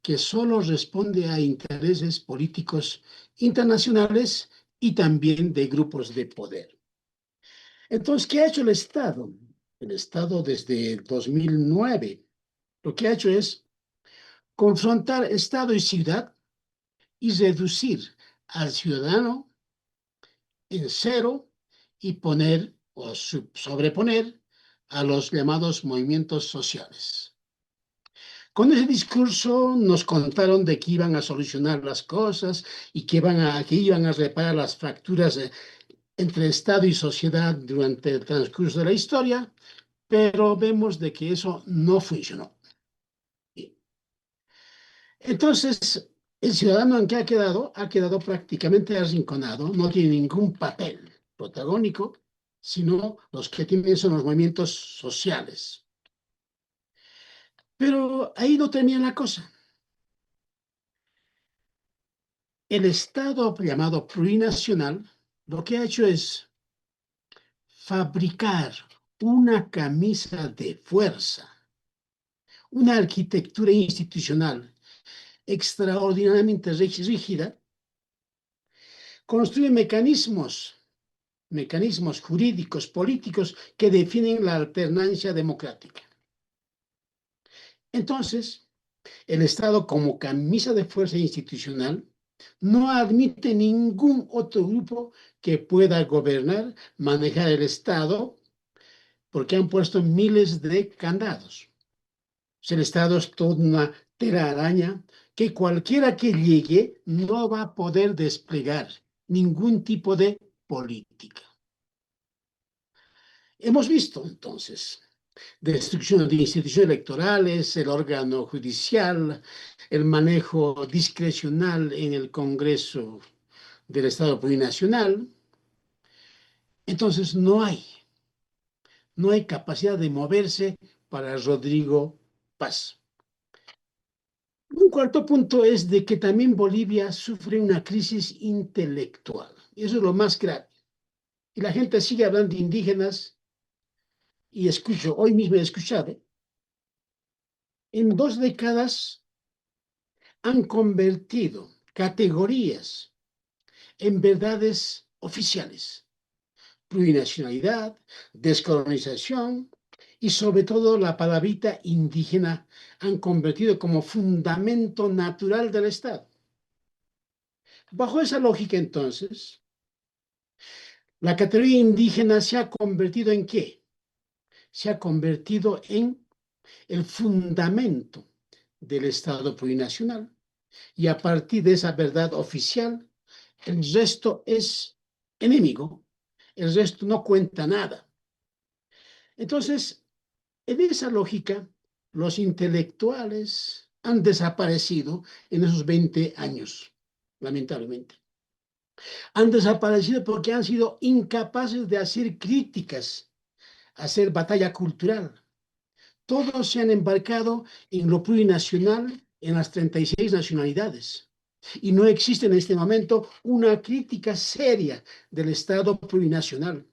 que solo responde a intereses políticos internacionales y también de grupos de poder. Entonces, ¿qué ha hecho el Estado? El Estado desde el 2009 lo que ha hecho es confrontar Estado y ciudad y reducir al ciudadano en cero y poner o sobreponer a los llamados movimientos sociales. Con ese discurso nos contaron de que iban a solucionar las cosas y que iban a reparar las fracturas entre Estado y sociedad durante el transcurso de la historia, pero vemos de que eso no funcionó. Entonces, el ciudadano en que ha quedado prácticamente arrinconado, no tiene ningún papel protagónico, sino los que tienen son los movimientos sociales. Pero ahí no termina la cosa. El Estado llamado plurinacional lo que ha hecho es fabricar una camisa de fuerza, una arquitectura institucional extraordinariamente rígida, construye mecanismos jurídicos, políticos que definen la alternancia democrática. Entonces, el Estado como camisa de fuerza institucional no admite ningún otro grupo que pueda gobernar, manejar el Estado, porque han puesto miles de candados. El Estado es toda una telaraña que cualquiera que llegue no va a poder desplegar ningún tipo de política. Hemos visto entonces destrucción de instituciones electorales, el órgano judicial, el manejo discrecional en el Congreso del Estado Plurinacional. Entonces no hay capacidad de moverse para Rodrigo Paz. Un cuarto punto es de que también Bolivia sufre una crisis intelectual. Eso es lo más grave. Y la gente sigue hablando de indígenas y hoy mismo he escuchado, en 2 décadas han convertido categorías en verdades oficiales. Plurinacionalidad, descolonización y sobre todo la palabrita indígena han convertido como fundamento natural del Estado. Bajo esa lógica, entonces, la categoría indígena se ha convertido ¿en qué? Se ha convertido en el fundamento del Estado plurinacional. Y a partir de esa verdad oficial, el resto es enemigo, el resto no cuenta nada. Entonces, en esa lógica, los intelectuales han desaparecido en esos 20 años, lamentablemente. Han desaparecido porque han sido incapaces de hacer críticas, hacer batalla cultural. Todos se han embarcado en lo plurinacional, en las 36 nacionalidades. Y no existe en este momento una crítica seria del Estado plurinacional.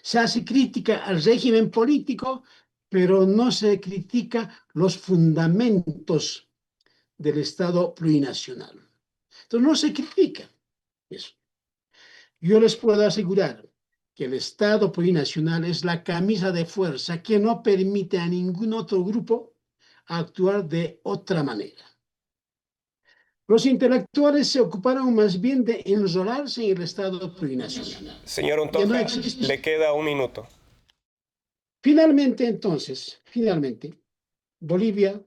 Se hace crítica al régimen político, pero no se critica los fundamentos del Estado plurinacional. Entonces no se critica eso. Yo les puedo asegurar que el Estado plurinacional es la camisa de fuerza que no permite a ningún otro grupo actuar de otra manera. Los intelectuales se ocuparon más bien de enrolarse en el Estado plurinacional. Señor Untoja, le queda 1 minuto. Finalmente, Bolivia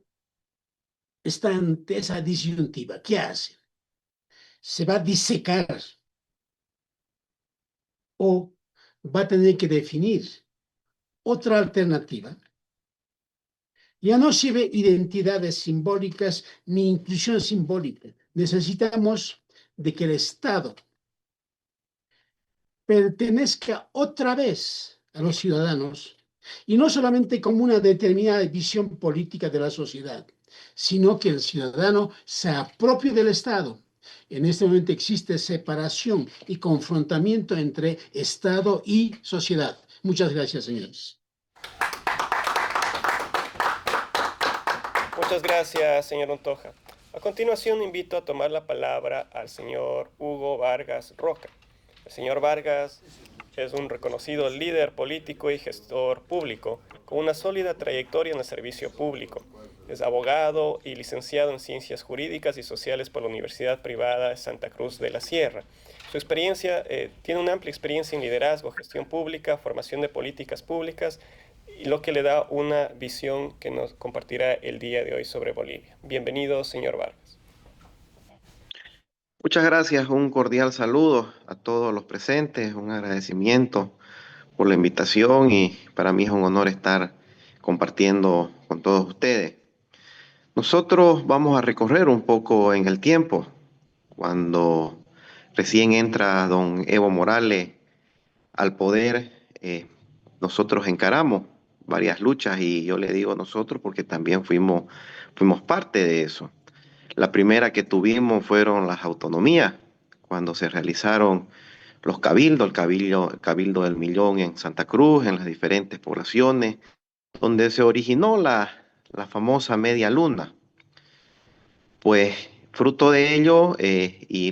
está ante esa disyuntiva. ¿Qué hace? ¿Se va a disecar o va a tener que definir otra alternativa. Ya no sirve identidades simbólicas ni inclusión simbólica. Necesitamos de que el Estado pertenezca otra vez a los ciudadanos y no solamente como una determinada visión política de la sociedad, sino que el ciudadano se apropie del Estado. En este momento existe separación y confrontamiento entre Estado y sociedad. Muchas gracias, señores. Muchas gracias, señor Untoja. A continuación invito a tomar la palabra al señor Hugo Vargas Roca. El señor Vargas es un reconocido líder político y gestor público con una sólida trayectoria en el servicio público. Es abogado y licenciado en Ciencias Jurídicas y Sociales por la Universidad Privada de Santa Cruz de la Sierra. Su experiencia tiene una amplia experiencia en liderazgo, gestión pública, formación de políticas públicas, y lo que le da una visión que nos compartirá el día de hoy sobre Bolivia. Bienvenido, señor Vargas. Muchas gracias, un cordial saludo a todos los presentes, un agradecimiento por la invitación y para mí es un honor estar compartiendo con todos ustedes. Nosotros vamos a recorrer un poco en el tiempo, cuando recién entra don Evo Morales al poder, nosotros encaramos varias luchas y yo le digo nosotros porque también fuimos parte de eso. La primera que tuvimos fueron las autonomías, cuando se realizaron los cabildos, el cabildo del Millón en Santa Cruz, en las diferentes poblaciones, donde se originó la famosa media luna. Pues fruto de ello y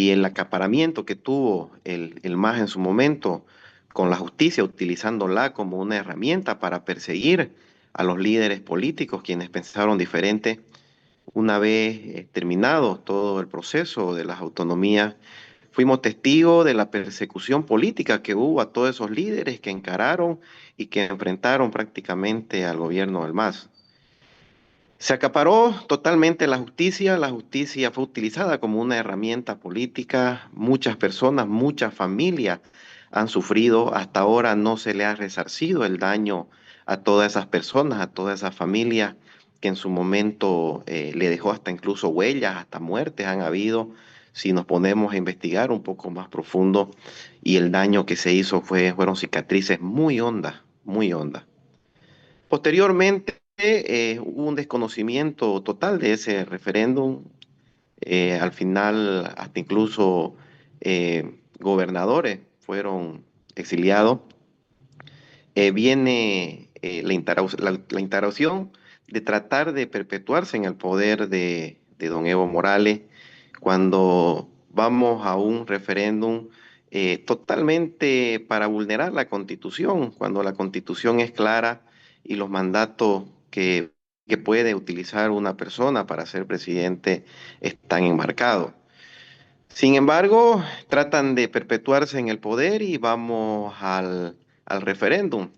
el acaparamiento que tuvo el MAS en su momento con la justicia, utilizándola como una herramienta para perseguir a los líderes políticos, quienes pensaron diferente. Una vez terminado todo el proceso de las autonomías, fuimos testigos de la persecución política que hubo a todos esos líderes que encararon y que enfrentaron prácticamente al gobierno del MAS. Se acaparó totalmente la justicia fue utilizada como una herramienta política, muchas personas, muchas familias han sufrido, hasta ahora no se le ha resarcido el daño a todas esas personas, a todas esas familias que en su momento le dejó hasta incluso huellas, hasta muertes han habido, si nos ponemos a investigar un poco más profundo, y el daño que se hizo fueron cicatrices muy hondas, muy hondas. Posteriormente, hubo un desconocimiento total de ese referéndum. Al final, hasta incluso gobernadores fueron exiliados. Viene la instauración de tratar de perpetuarse en el poder de don Evo Morales, cuando vamos a un referéndum totalmente para vulnerar la Constitución, cuando la Constitución es clara y los mandatos que puede utilizar una persona para ser presidente están enmarcados. Sin embargo, tratan de perpetuarse en el poder y vamos al referéndum,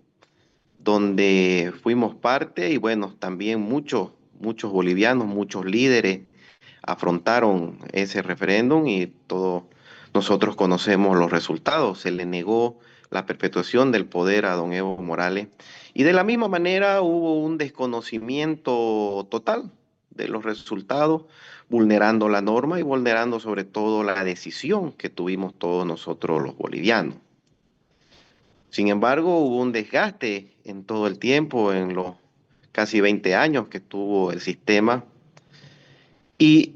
donde fuimos parte y bueno, también muchos bolivianos, muchos líderes afrontaron ese referéndum y todos nosotros conocemos los resultados. Se le negó la perpetuación del poder a don Evo Morales y de la misma manera hubo un desconocimiento total de los resultados, vulnerando la norma y vulnerando sobre todo la decisión que tuvimos todos nosotros los bolivianos. Sin embargo, hubo un desgaste en todo el tiempo, en los casi 20 años que tuvo el sistema, y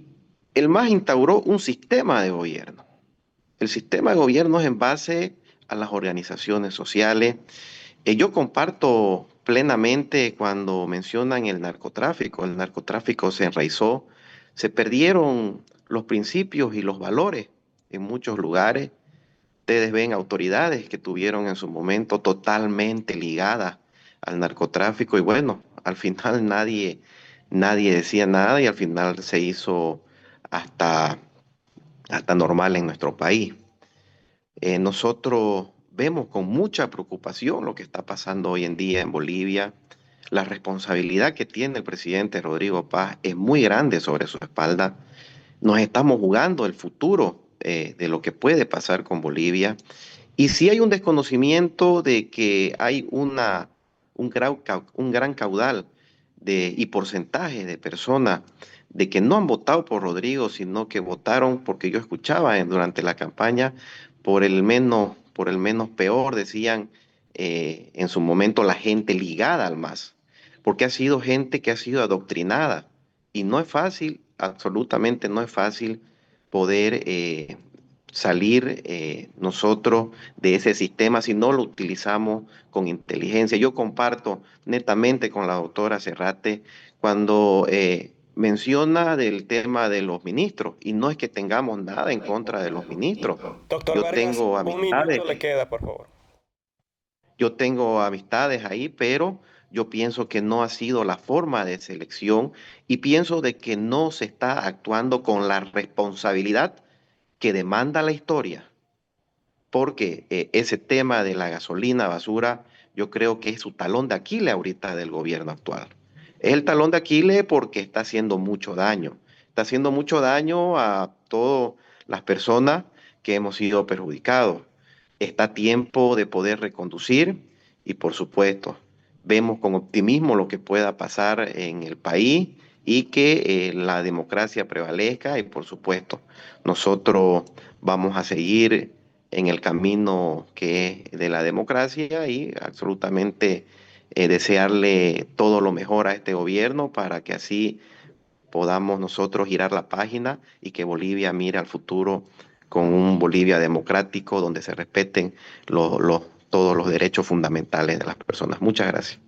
el MAS instauró un sistema de gobierno. El sistema de gobierno es en base a las organizaciones sociales. Yo comparto plenamente cuando mencionan el narcotráfico. El narcotráfico se enraizó, se perdieron los principios y los valores en muchos lugares. Ustedes ven autoridades que tuvieron en su momento totalmente ligadas al narcotráfico y bueno, al final nadie decía nada y al final se hizo hasta normal en nuestro país. Nosotros vemos con mucha preocupación lo que está pasando hoy en día en Bolivia. La responsabilidad que tiene el presidente Rodrigo Paz es muy grande sobre su espalda. Nos estamos jugando el futuro de lo que puede pasar con Bolivia Y sí hay un desconocimiento de que hay un gran caudal y porcentaje de personas de que no han votado por Rodrigo, sino que votaron porque yo escuchaba durante la campaña por el menos peor, decían en su momento la gente ligada al MAS, porque ha sido gente que ha sido adoctrinada y no es fácil, absolutamente no es fácil poder salir nosotros de ese sistema si no lo utilizamos con inteligencia. Yo comparto netamente con la doctora Serrate cuando menciona del tema de los ministros, y no es que tengamos nada en contra de los ministros. Doctor Yo Vargas, tengo un minuto le amistades, queda, por favor. yo tengo amistades ahí, pero yo pienso que no ha sido la forma de selección y pienso de que no se está actuando con la responsabilidad que demanda la historia, porque ese tema de la gasolina basura, yo creo que es su talón de Aquiles ahorita del gobierno actual. Es el talón de Aquiles porque está haciendo mucho daño. Está haciendo mucho daño a todas las personas que hemos sido perjudicados. Está a tiempo de poder reconducir y, por supuesto, vemos con optimismo lo que pueda pasar en el país y que la democracia prevalezca y, por supuesto, nosotros vamos a seguir en el camino que es de la democracia y absolutamente desearle todo lo mejor a este gobierno para que así podamos nosotros girar la página y que Bolivia mire al futuro con un Bolivia democrático donde se respeten todos los derechos fundamentales de las personas. Muchas gracias.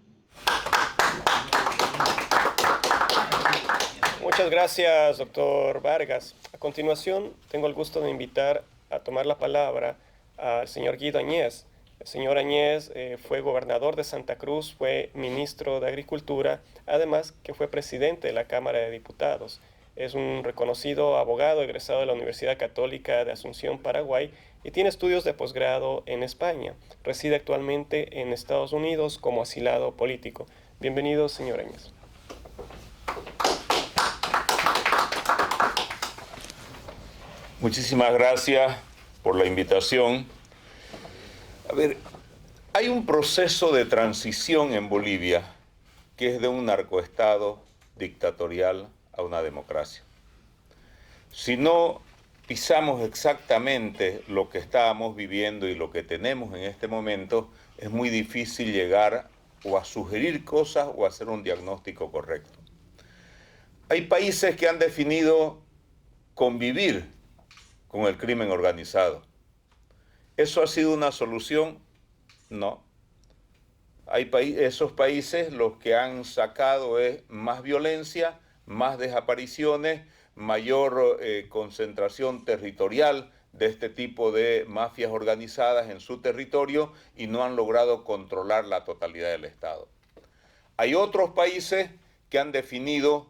Muchas gracias, doctor Vargas. A continuación, tengo el gusto de invitar a tomar la palabra al señor Guido Añez. El señor Añez fue gobernador de Santa Cruz, fue ministro de Agricultura, además que fue presidente de la Cámara de Diputados. Es un reconocido abogado egresado de la Universidad Católica de Asunción, Paraguay, y tiene estudios de posgrado en España. Reside actualmente en Estados Unidos como asilado político. Bienvenido, señor Añez. Muchísimas gracias por la invitación. A ver, hay un proceso de transición en Bolivia que es de un narcoestado dictatorial a una democracia. Si no pisamos exactamente lo que estábamos viviendo y lo que tenemos en este momento, es muy difícil llegar o a sugerir cosas o a hacer un diagnóstico correcto. Hay países que han definido convivir con el crimen organizado. ¿Eso ha sido una solución? No. Esos países los que han sacado es más violencia, más desapariciones, mayor concentración territorial de este tipo de mafias organizadas en su territorio y no han logrado controlar la totalidad del Estado. Hay otros países que han definido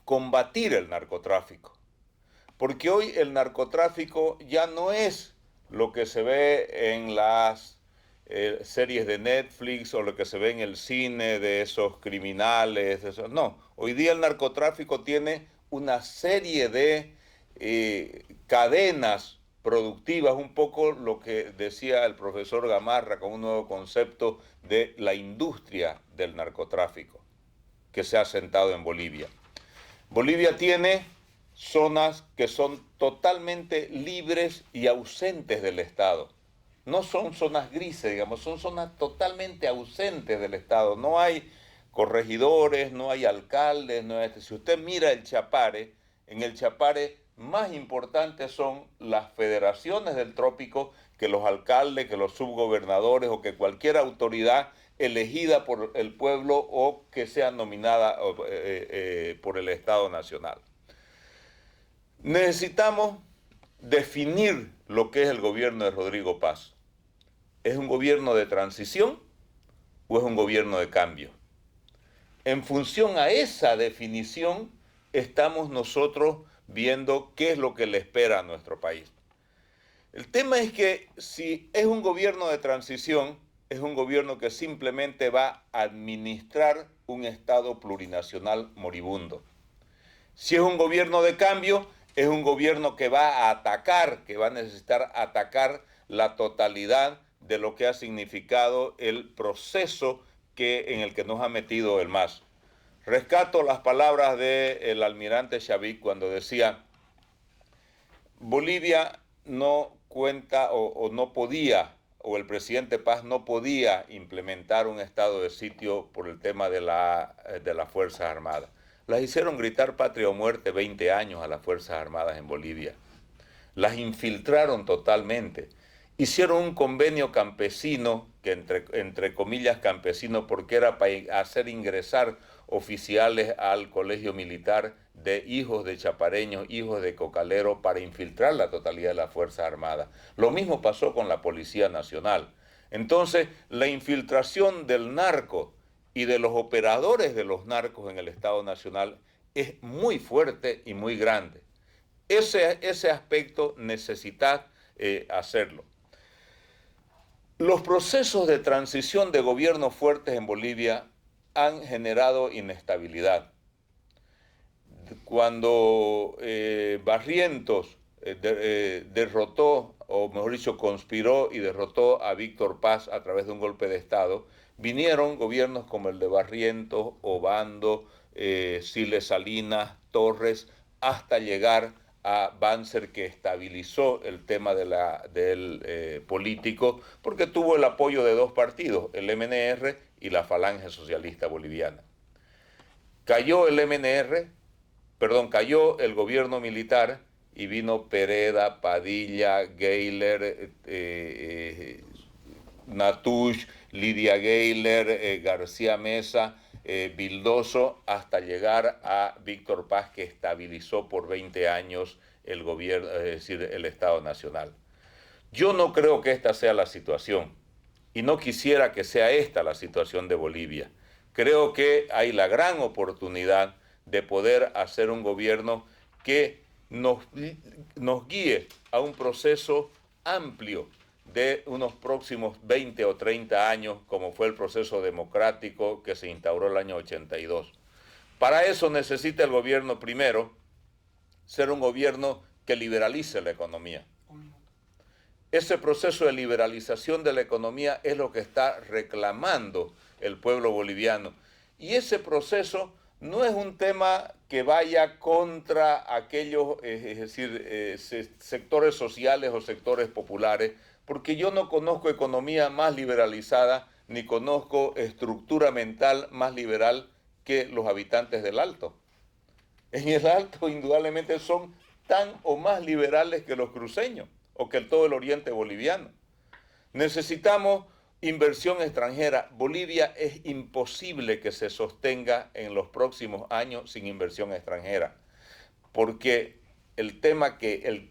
combatir el narcotráfico. Porque hoy el narcotráfico ya no es lo que se ve en las series de Netflix o lo que se ve en el cine de esos criminales. No, hoy día el narcotráfico tiene una serie de cadenas productivas, un poco lo que decía el profesor Gamarra con un nuevo concepto de la industria del narcotráfico que se ha asentado en Bolivia. Bolivia tiene zonas que son totalmente libres y ausentes del Estado. No son zonas grises, digamos, son zonas totalmente ausentes del Estado. No hay corregidores, no hay alcaldes, no hay... Si usted mira el Chapare, en el Chapare más importantes son las federaciones del trópico que los alcaldes, que los subgobernadores o que cualquier autoridad elegida por el pueblo o que sea nominada por el Estado Nacional. Necesitamos definir lo que es el gobierno de Rodrigo Paz. ¿Es un gobierno de transición o es un gobierno de cambio? En función a esa definición, estamos nosotros viendo qué es lo que le espera a nuestro país. El tema es que si es un gobierno de transición, es un gobierno que simplemente va a administrar un Estado plurinacional moribundo. Si es un gobierno de cambio, es un gobierno que va a atacar, que va a necesitar atacar la totalidad de lo que ha significado el proceso en el que nos ha metido el MAS. Rescato las palabras del almirante Shavik cuando decía: Bolivia no cuenta o no podía, o el presidente Paz no podía implementar un estado de sitio por el tema de las Fuerzas Armadas. Las hicieron gritar patria o muerte 20 años a las Fuerzas Armadas en Bolivia. Las infiltraron totalmente. Hicieron un convenio campesino, que entre comillas campesino, porque era para hacer ingresar oficiales al colegio militar de hijos de chapareños, hijos de cocaleros, para infiltrar la totalidad de las Fuerzas Armadas. Lo mismo pasó con la Policía Nacional. Entonces, la infiltración del narco y de los operadores de los narcos en el Estado Nacional es muy fuerte y muy grande. Ese aspecto necesita hacerlo. Los procesos de transición de gobiernos fuertes en Bolivia han generado inestabilidad. Cuando Barrientos derrotó, o mejor dicho, conspiró y derrotó a Víctor Paz a través de un golpe de Estado, vinieron gobiernos como el de Barrientos, Obando, Siles Salinas, Torres, hasta llegar a Banzer, que estabilizó el tema del político, porque tuvo el apoyo de dos partidos, el MNR y la Falange Socialista Boliviana. Cayó el cayó el gobierno militar y vino Pereda, Padilla, Geiler, Natush, Lidia Geiler, García Mesa, Vildoso, hasta llegar a Víctor Paz, que estabilizó por 20 años el gobierno, es decir, el Estado Nacional. Yo no creo que esta sea la situación, y no quisiera que sea esta la situación de Bolivia. Creo que hay la gran oportunidad de poder hacer un gobierno que nos guíe a un proceso amplio de unos próximos 20 o 30 años, como fue el proceso democrático que se instauró el año 82. Para eso necesita el gobierno, primero, ser un gobierno que liberalice la economía. Ese proceso de liberalización de la economía es lo que está reclamando el pueblo boliviano. Y ese proceso no es un tema que vaya contra aquellos, es decir, sectores sociales o sectores populares, porque yo no conozco economía más liberalizada, ni conozco estructura mental más liberal que los habitantes del Alto. En el Alto, indudablemente, son tan o más liberales que los cruceños o que todo el oriente boliviano. Necesitamos inversión extranjera. Bolivia es imposible que se sostenga en los próximos años sin inversión extranjera, porque el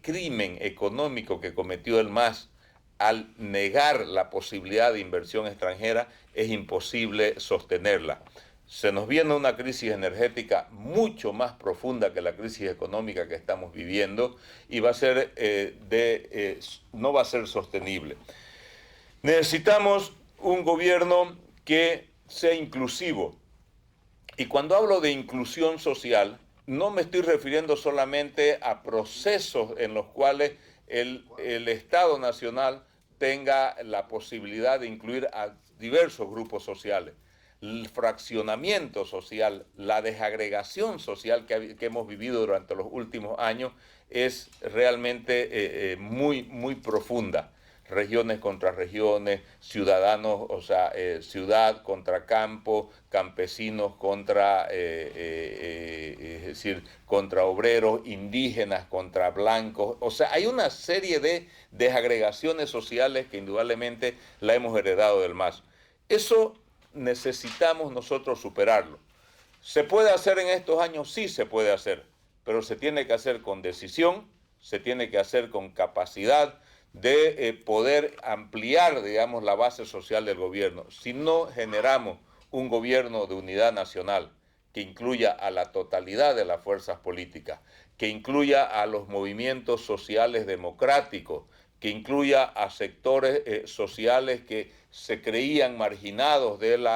crimen económico que cometió el MAS al negar la posibilidad de inversión extranjera, es imposible sostenerla. Se nos viene una crisis energética mucho más profunda que la crisis económica que estamos viviendo, y va a ser no va a ser sostenible. Necesitamos un gobierno que sea inclusivo. Y cuando hablo de inclusión social, no me estoy refiriendo solamente a procesos en los cuales el Estado Nacional tenga la posibilidad de incluir a diversos grupos sociales. El fraccionamiento social, la desagregación social que hemos vivido durante los últimos años es realmente muy, muy profunda. Regiones contra regiones, ciudadanos, o sea, ciudad contra campo, campesinos contra, es decir, contra obreros, indígenas contra blancos. O sea, hay una serie de desagregaciones sociales que indudablemente la hemos heredado del MAS. Eso necesitamos nosotros superarlo. ¿Se puede hacer en estos años? Sí se puede hacer, pero se tiene que hacer con decisión, se tiene que hacer con capacidad de poder ampliar, digamos, la base social del gobierno. Si no generamos un gobierno de unidad nacional que incluya a la totalidad de las fuerzas políticas, que incluya a los movimientos sociales democráticos, que incluya a sectores sociales que se creían marginados del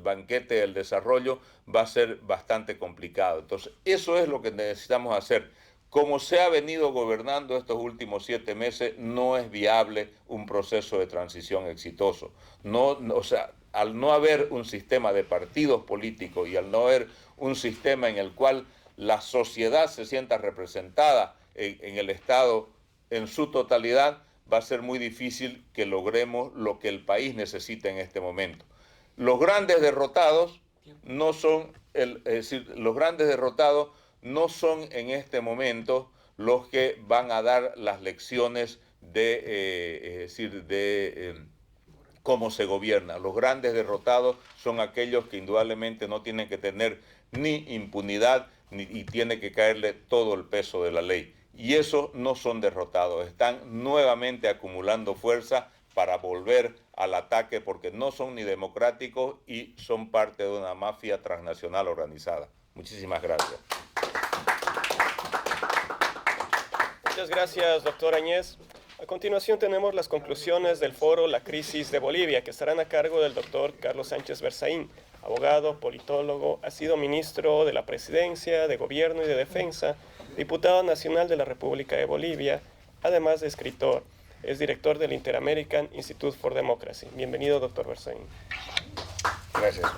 banquete del desarrollo, va a ser bastante complicado. Entonces, eso es lo que necesitamos hacer. Como se ha venido gobernando estos últimos 7 meses, no es viable un proceso de transición exitoso. O sea, al no haber un sistema de partidos políticos y al no haber un sistema en el cual la sociedad se sienta representada en el Estado en su totalidad, va a ser muy difícil que logremos lo que el país necesita en este momento. Los grandes derrotados no son, los grandes derrotados no son en este momento los que van a dar las lecciones de cómo se gobierna. Los grandes derrotados son aquellos que indudablemente no tienen que tener ni impunidad y tiene que caerle todo el peso de la ley. Y esos no son derrotados, están nuevamente acumulando fuerza para volver al ataque porque no son ni democráticos y son parte de una mafia transnacional organizada. Muchísimas gracias. Muchas gracias, doctor Añez. A continuación tenemos las conclusiones del foro La Crisis de Bolivia, que estarán a cargo del doctor Carlos Sánchez Berzaín, abogado, politólogo, ha sido ministro de la Presidencia, de Gobierno y de Defensa, diputado nacional de la República de Bolivia, además de escritor. Es director del Inter-American Institute for Democracy. Bienvenido, doctor Berzaín. Gracias.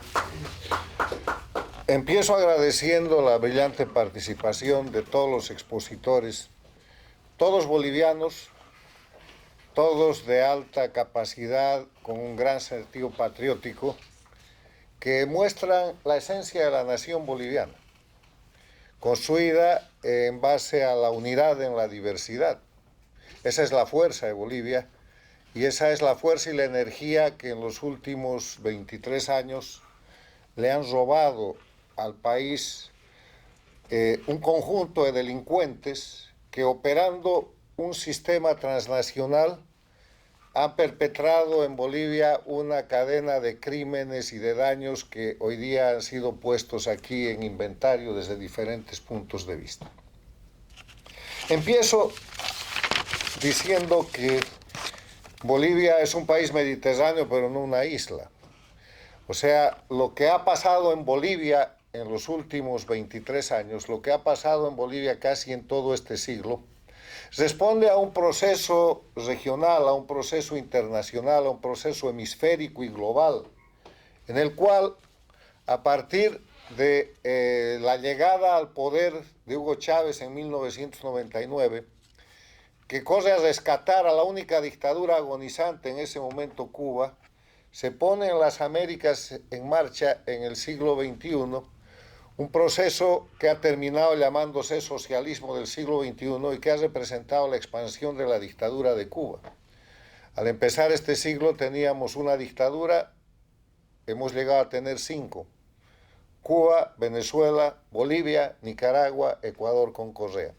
Empiezo agradeciendo la brillante participación de todos los expositores, todos bolivianos, todos de alta capacidad, con un gran sentido patriótico, que muestran la esencia de la nación boliviana, construida en base a la unidad en la diversidad. Esa es la fuerza de Bolivia y esa es la fuerza y la energía que en los últimos 23 años le han robado al país un conjunto de delincuentes que, operando un sistema transnacional, han perpetrado en Bolivia una cadena de crímenes y de daños que hoy día han sido puestos aquí en inventario desde diferentes puntos de vista. Empiezo diciendo que Bolivia es un país mediterráneo, pero no una isla. O sea, lo que ha pasado en Bolivia en los últimos 23 años, lo que ha pasado en Bolivia casi en todo este siglo, responde a un proceso regional, a un proceso internacional, a un proceso hemisférico y global, en el cual, a partir de la llegada al poder de Hugo Chávez en 1999, que corre a rescatar a la única dictadura agonizante en ese momento, Cuba, se pone en las Américas en marcha en el siglo XXI, un proceso que ha terminado llamándose socialismo del siglo XXI y que ha representado la expansión de la dictadura de Cuba. Al empezar este siglo teníamos una dictadura, hemos llegado a tener 5. Cuba, Venezuela, Bolivia, Nicaragua, Ecuador con Correa.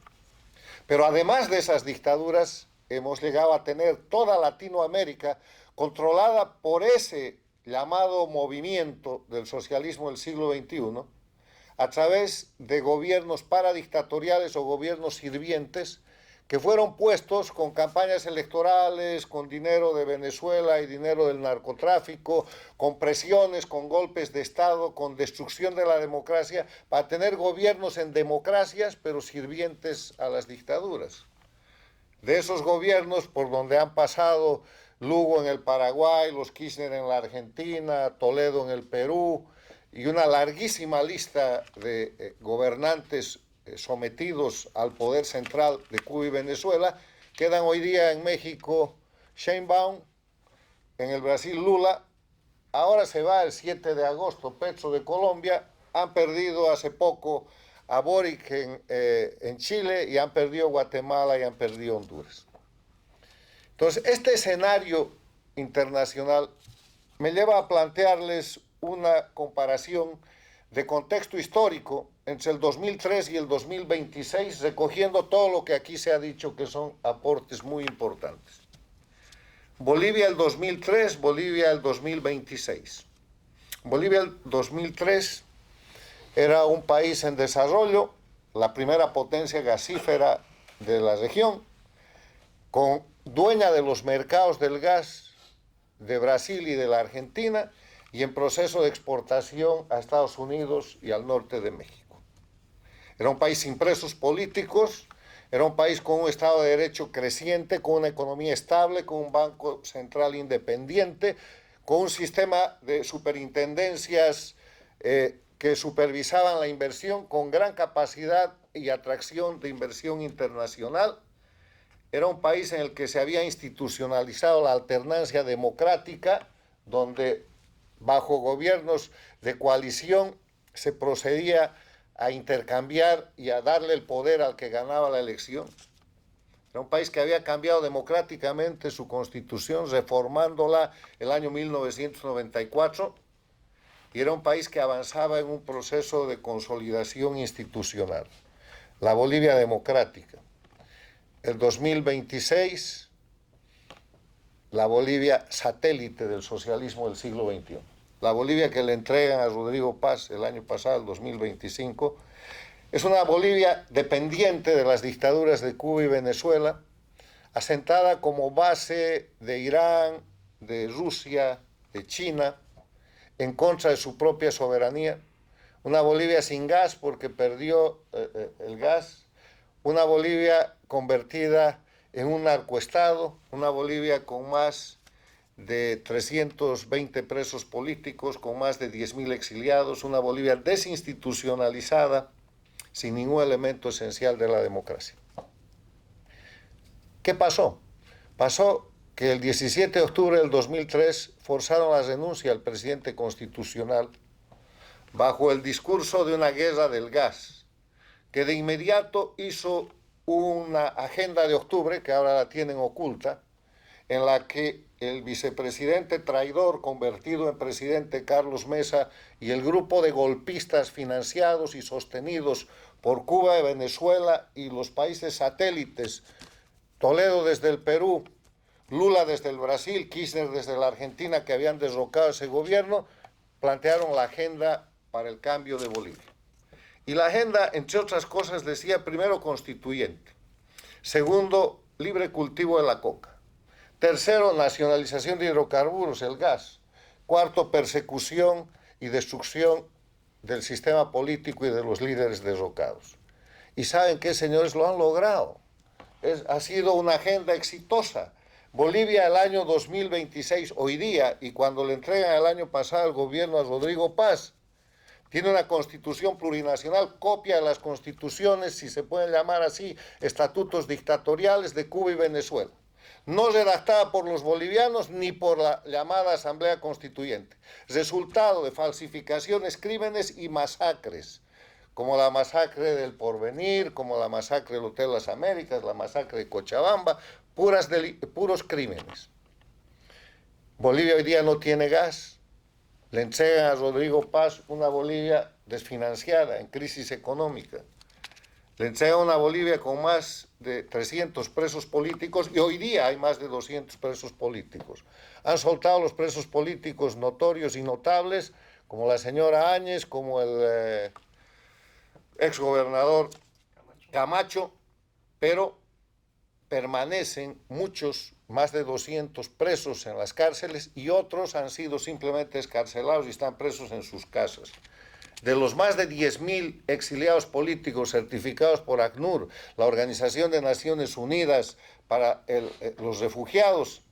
Pero además de esas dictaduras, hemos llegado a tener toda Latinoamérica controlada por ese llamado movimiento del socialismo del siglo XXI, a través de gobiernos paradictatoriales o gobiernos sirvientes que fueron puestos con campañas electorales, con dinero de Venezuela y dinero del narcotráfico, con presiones, con golpes de Estado, con destrucción de la democracia, para tener gobiernos en democracias, pero sirvientes a las dictaduras. De esos gobiernos por donde han pasado Lugo en el Paraguay, los Kirchner en la Argentina, Toledo en el Perú, y una larguísima lista de gobernantes sometidos al poder central de Cuba y Venezuela, quedan hoy día en México Sheinbaum, en el Brasil Lula, ahora se va el 7 de agosto Petro de Colombia, han perdido hace poco a Boric en Chile y han perdido Guatemala y han perdido Honduras. Entonces, este escenario internacional me lleva a plantearles una comparación de contexto histórico entre el 2003 y el 2026, recogiendo todo lo que aquí se ha dicho que son aportes muy importantes. Bolivia el 2003, Bolivia el 2026. Bolivia el 2003 era un país en desarrollo, la primera potencia gasífera de la región, dueña de los mercados del gas de Brasil y de la Argentina, y en proceso de exportación a Estados Unidos y al norte de México. Era un país sin presos políticos, Era un país con un Estado de Derecho creciente, con una economía estable, con un banco central independiente, con un sistema de superintendencias que supervisaban la inversión, con gran capacidad y atracción de inversión internacional. Era un país en el que se había institucionalizado la alternancia democrática, donde bajo gobiernos de coalición se procedía a intercambiar y a darle el poder al que ganaba la elección. Era un país que había cambiado democráticamente su constitución, reformándola el año 1994, y era un país que avanzaba en un proceso de consolidación institucional. La Bolivia democrática. El 2026, la Bolivia satélite del socialismo del siglo XXI. La Bolivia que le entregan a Rodrigo Paz el año pasado, el 2025, es una Bolivia dependiente de las dictaduras de Cuba y Venezuela, asentada como base de Irán, de Rusia, de China, en contra de su propia soberanía. Una Bolivia sin gas porque perdió el gas. Una Bolivia convertida en un narcoestado. Una Bolivia con más de 320 presos políticos, con más de 10.000 exiliados. Una Bolivia desinstitucionalizada, sin ningún elemento esencial de la democracia. ¿Qué pasó? Pasó que el 17 de octubre del 2003 forzaron la renuncia al presidente constitucional bajo el discurso de una guerra del gas, que de inmediato hizo una agenda de octubre, que ahora la tienen oculta, en la que el vicepresidente traidor convertido en presidente Carlos Mesa y el grupo de golpistas financiados y sostenidos por Cuba y Venezuela y los países satélites, Toledo desde el Perú, Lula desde el Brasil, Kirchner desde la Argentina, que habían derrocado ese gobierno, plantearon la agenda para el cambio de Bolivia. Y la agenda, entre otras cosas, decía primero constituyente, segundo, libre cultivo de la coca, tercero, nacionalización de hidrocarburos, el gas, cuarto, persecución y destrucción del sistema político y de los líderes derrocados. Y ¿saben qué, señores? Lo han logrado. Ha sido una agenda exitosa. Bolivia el año 2026, hoy día, y cuando le entregan el año pasado el gobierno a Rodrigo Paz, tiene una constitución plurinacional, copia de las constituciones, si se pueden llamar así, estatutos dictatoriales de Cuba y Venezuela. No redactada por los bolivianos ni por la llamada Asamblea Constituyente. Resultado de falsificaciones, crímenes y masacres, como la masacre del Porvenir, como la masacre del Hotel Las Américas, la masacre de Cochabamba, puros crímenes. Bolivia hoy día no tiene gas. Le entregan a Rodrigo Paz una Bolivia desfinanciada, en crisis económica. Le entregan una Bolivia con más de 300 presos políticos y hoy día hay más de 200 presos políticos. Han soltado los presos políticos notorios y notables, como la señora Áñez, como el exgobernador Camacho, pero permanecen muchos, más de 200 presos en las cárceles y otros han sido simplemente excarcelados y están presos en sus casas. De los más de 10.000 exiliados políticos certificados por ACNUR, la Organización de Naciones Unidas para los Refugiados,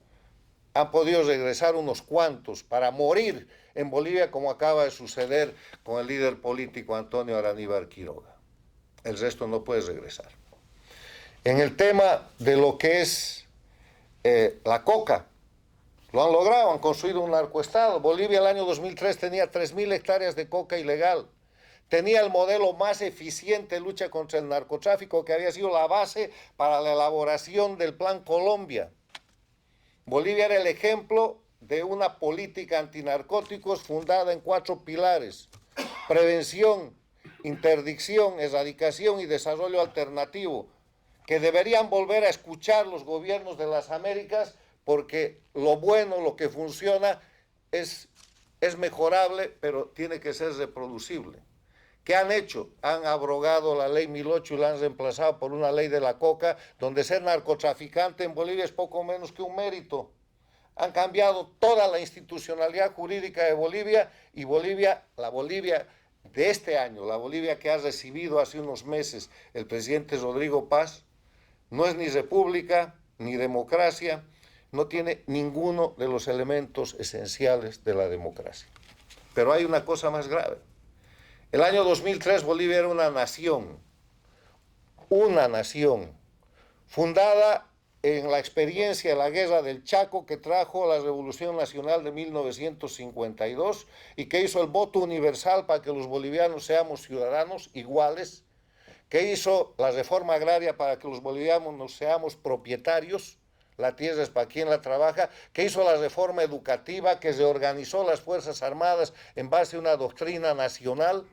han podido regresar unos cuantos para morir en Bolivia, como acaba de suceder con el líder político Antonio Araníbar Quiroga. El resto no puede regresar. En el tema de lo que es la coca, lo han logrado, han construido un narcoestado. Bolivia el año 2003 tenía 3.000 hectáreas de coca ilegal. Tenía el modelo más eficiente de lucha contra el narcotráfico, que había sido la base para la elaboración del Plan Colombia. Bolivia era el ejemplo de una política antinarcóticos fundada en 4 pilares: prevención, interdicción, erradicación y desarrollo alternativo, que deberían volver a escuchar los gobiernos de las Américas, porque lo bueno, lo que funciona es mejorable, pero tiene que ser reproducible. ¿Qué han hecho? Han abrogado la ley 1008 y la han reemplazado por una ley de la coca, donde ser narcotraficante en Bolivia es poco menos que un mérito. Han cambiado toda la institucionalidad jurídica de Bolivia, y Bolivia, la Bolivia de este año, la Bolivia que ha recibido hace unos meses el presidente Rodrigo Paz, no es ni república ni democracia, no tiene ninguno de los elementos esenciales de la democracia. Pero hay una cosa más grave. El año 2003 Bolivia era una nación fundada en la experiencia de la guerra del Chaco que trajo la Revolución Nacional de 1952 y que hizo el voto universal para que los bolivianos seamos ciudadanos iguales, que hizo la reforma agraria para que los bolivianos seamos propietarios, la tierra es para quien la trabaja, que hizo la reforma educativa, que reorganizó las Fuerzas Armadas en base a una doctrina nacional,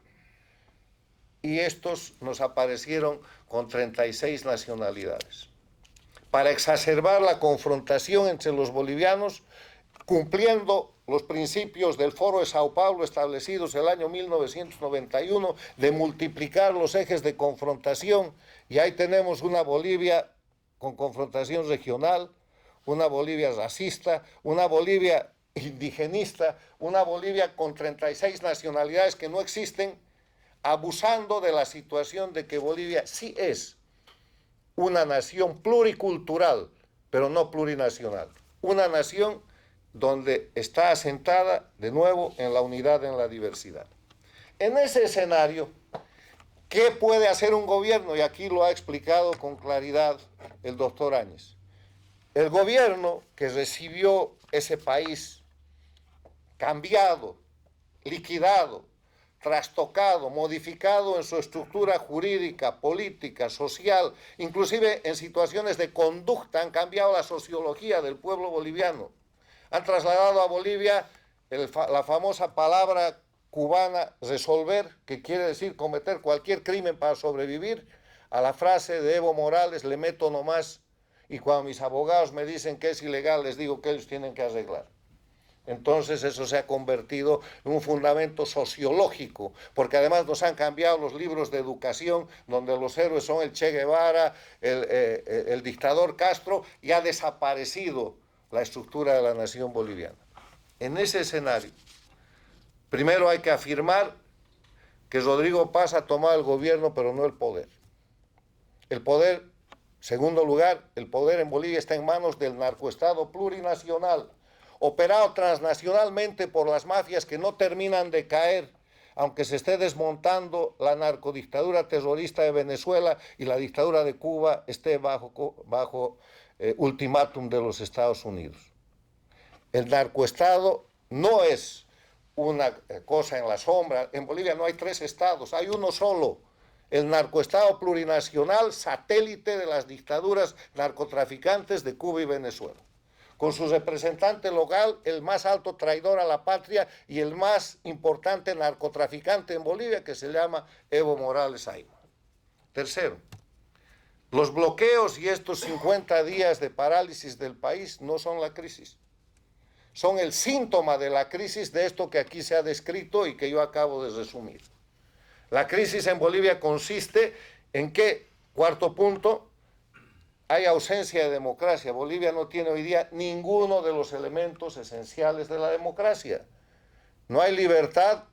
y estos nos aparecieron con 36 nacionalidades. Para exacerbar la confrontación entre los bolivianos, cumpliendo los principios del Foro de Sao Paulo establecidos el año 1991 de multiplicar los ejes de confrontación, y ahí tenemos una Bolivia con confrontación regional, una Bolivia racista, una Bolivia indigenista, una Bolivia con 36 nacionalidades que no existen, abusando de la situación de que Bolivia sí es una nación pluricultural, pero no plurinacional. Una nación donde está asentada de nuevo en la unidad, en la diversidad. En ese escenario, ¿qué puede hacer un gobierno? Y aquí lo ha explicado con claridad el doctor Áñez. El gobierno que recibió ese país cambiado, liquidado, trastocado, modificado en su estructura jurídica, política, social, inclusive en situaciones de conducta, han cambiado la sociología del pueblo boliviano. Han trasladado a Bolivia la famosa palabra cubana resolver, que quiere decir cometer cualquier crimen para sobrevivir, a la frase de Evo Morales, le meto nomás, y cuando mis abogados me dicen que es ilegal, les digo que ellos tienen que arreglar. Entonces eso se ha convertido en un fundamento sociológico, porque además nos han cambiado los libros de educación, donde los héroes son el Che Guevara, el dictador Castro, y ha desaparecido la estructura de la nación boliviana. En ese escenario, primero hay que afirmar que Rodrigo Paz ha tomado el gobierno, pero no el poder. El poder, segundo lugar, el poder en Bolivia está en manos del narcoestado plurinacional, operado transnacionalmente por las mafias que no terminan de caer, aunque se esté desmontando la narcodictadura terrorista de Venezuela y la dictadura de Cuba esté bajo ultimátum de los Estados Unidos. El narcoestado no es una cosa en la sombra. En Bolivia no hay 3 estados, hay uno solo. El narcoestado plurinacional, satélite de las dictaduras narcotraficantes de Cuba y Venezuela, con su representante local, el más alto traidor a la patria y el más importante narcotraficante en Bolivia, que se llama Evo Morales Ayma. Tercero, los bloqueos y estos 50 días de parálisis del país no son la crisis. Son el síntoma de la crisis de esto que aquí se ha descrito y que yo acabo de resumir. La crisis en Bolivia consiste en que, cuarto punto, hay ausencia de democracia. Bolivia no tiene hoy día ninguno de los elementos esenciales de la democracia. No hay libertad.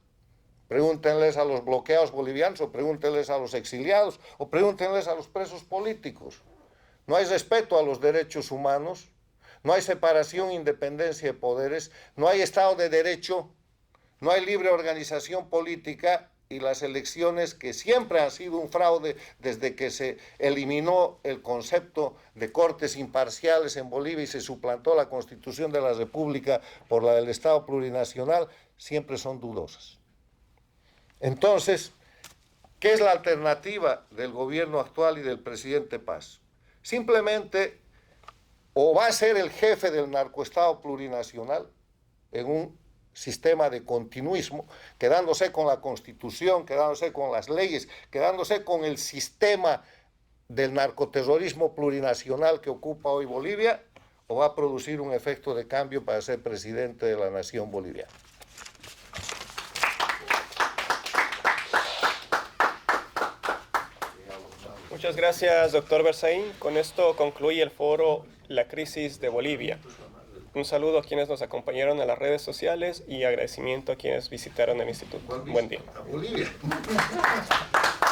Pregúntenles a los bloqueados bolivianos, o pregúntenles a los exiliados, o pregúntenles a los presos políticos. No hay respeto a los derechos humanos, no hay separación e independencia de poderes, no hay Estado de Derecho, no hay libre organización política, y las elecciones, que siempre han sido un fraude desde que se eliminó el concepto de cortes imparciales en Bolivia y se suplantó la Constitución de la República por la del Estado plurinacional, siempre son dudosas. Entonces, ¿qué es la alternativa del gobierno actual y del presidente Paz? Simplemente, o va a ser el jefe del narcoestado plurinacional en un sistema de continuismo, quedándose con la Constitución, quedándose con las leyes, quedándose con el sistema del narcoterrorismo plurinacional que ocupa hoy Bolivia, o va a producir un efecto de cambio para ser presidente de la nación boliviana. Muchas gracias, doctor Berzaín. Con esto concluye el foro La Crisis de Bolivia. Un saludo a quienes nos acompañaron en las redes sociales y agradecimiento a quienes visitaron el instituto. Buen día.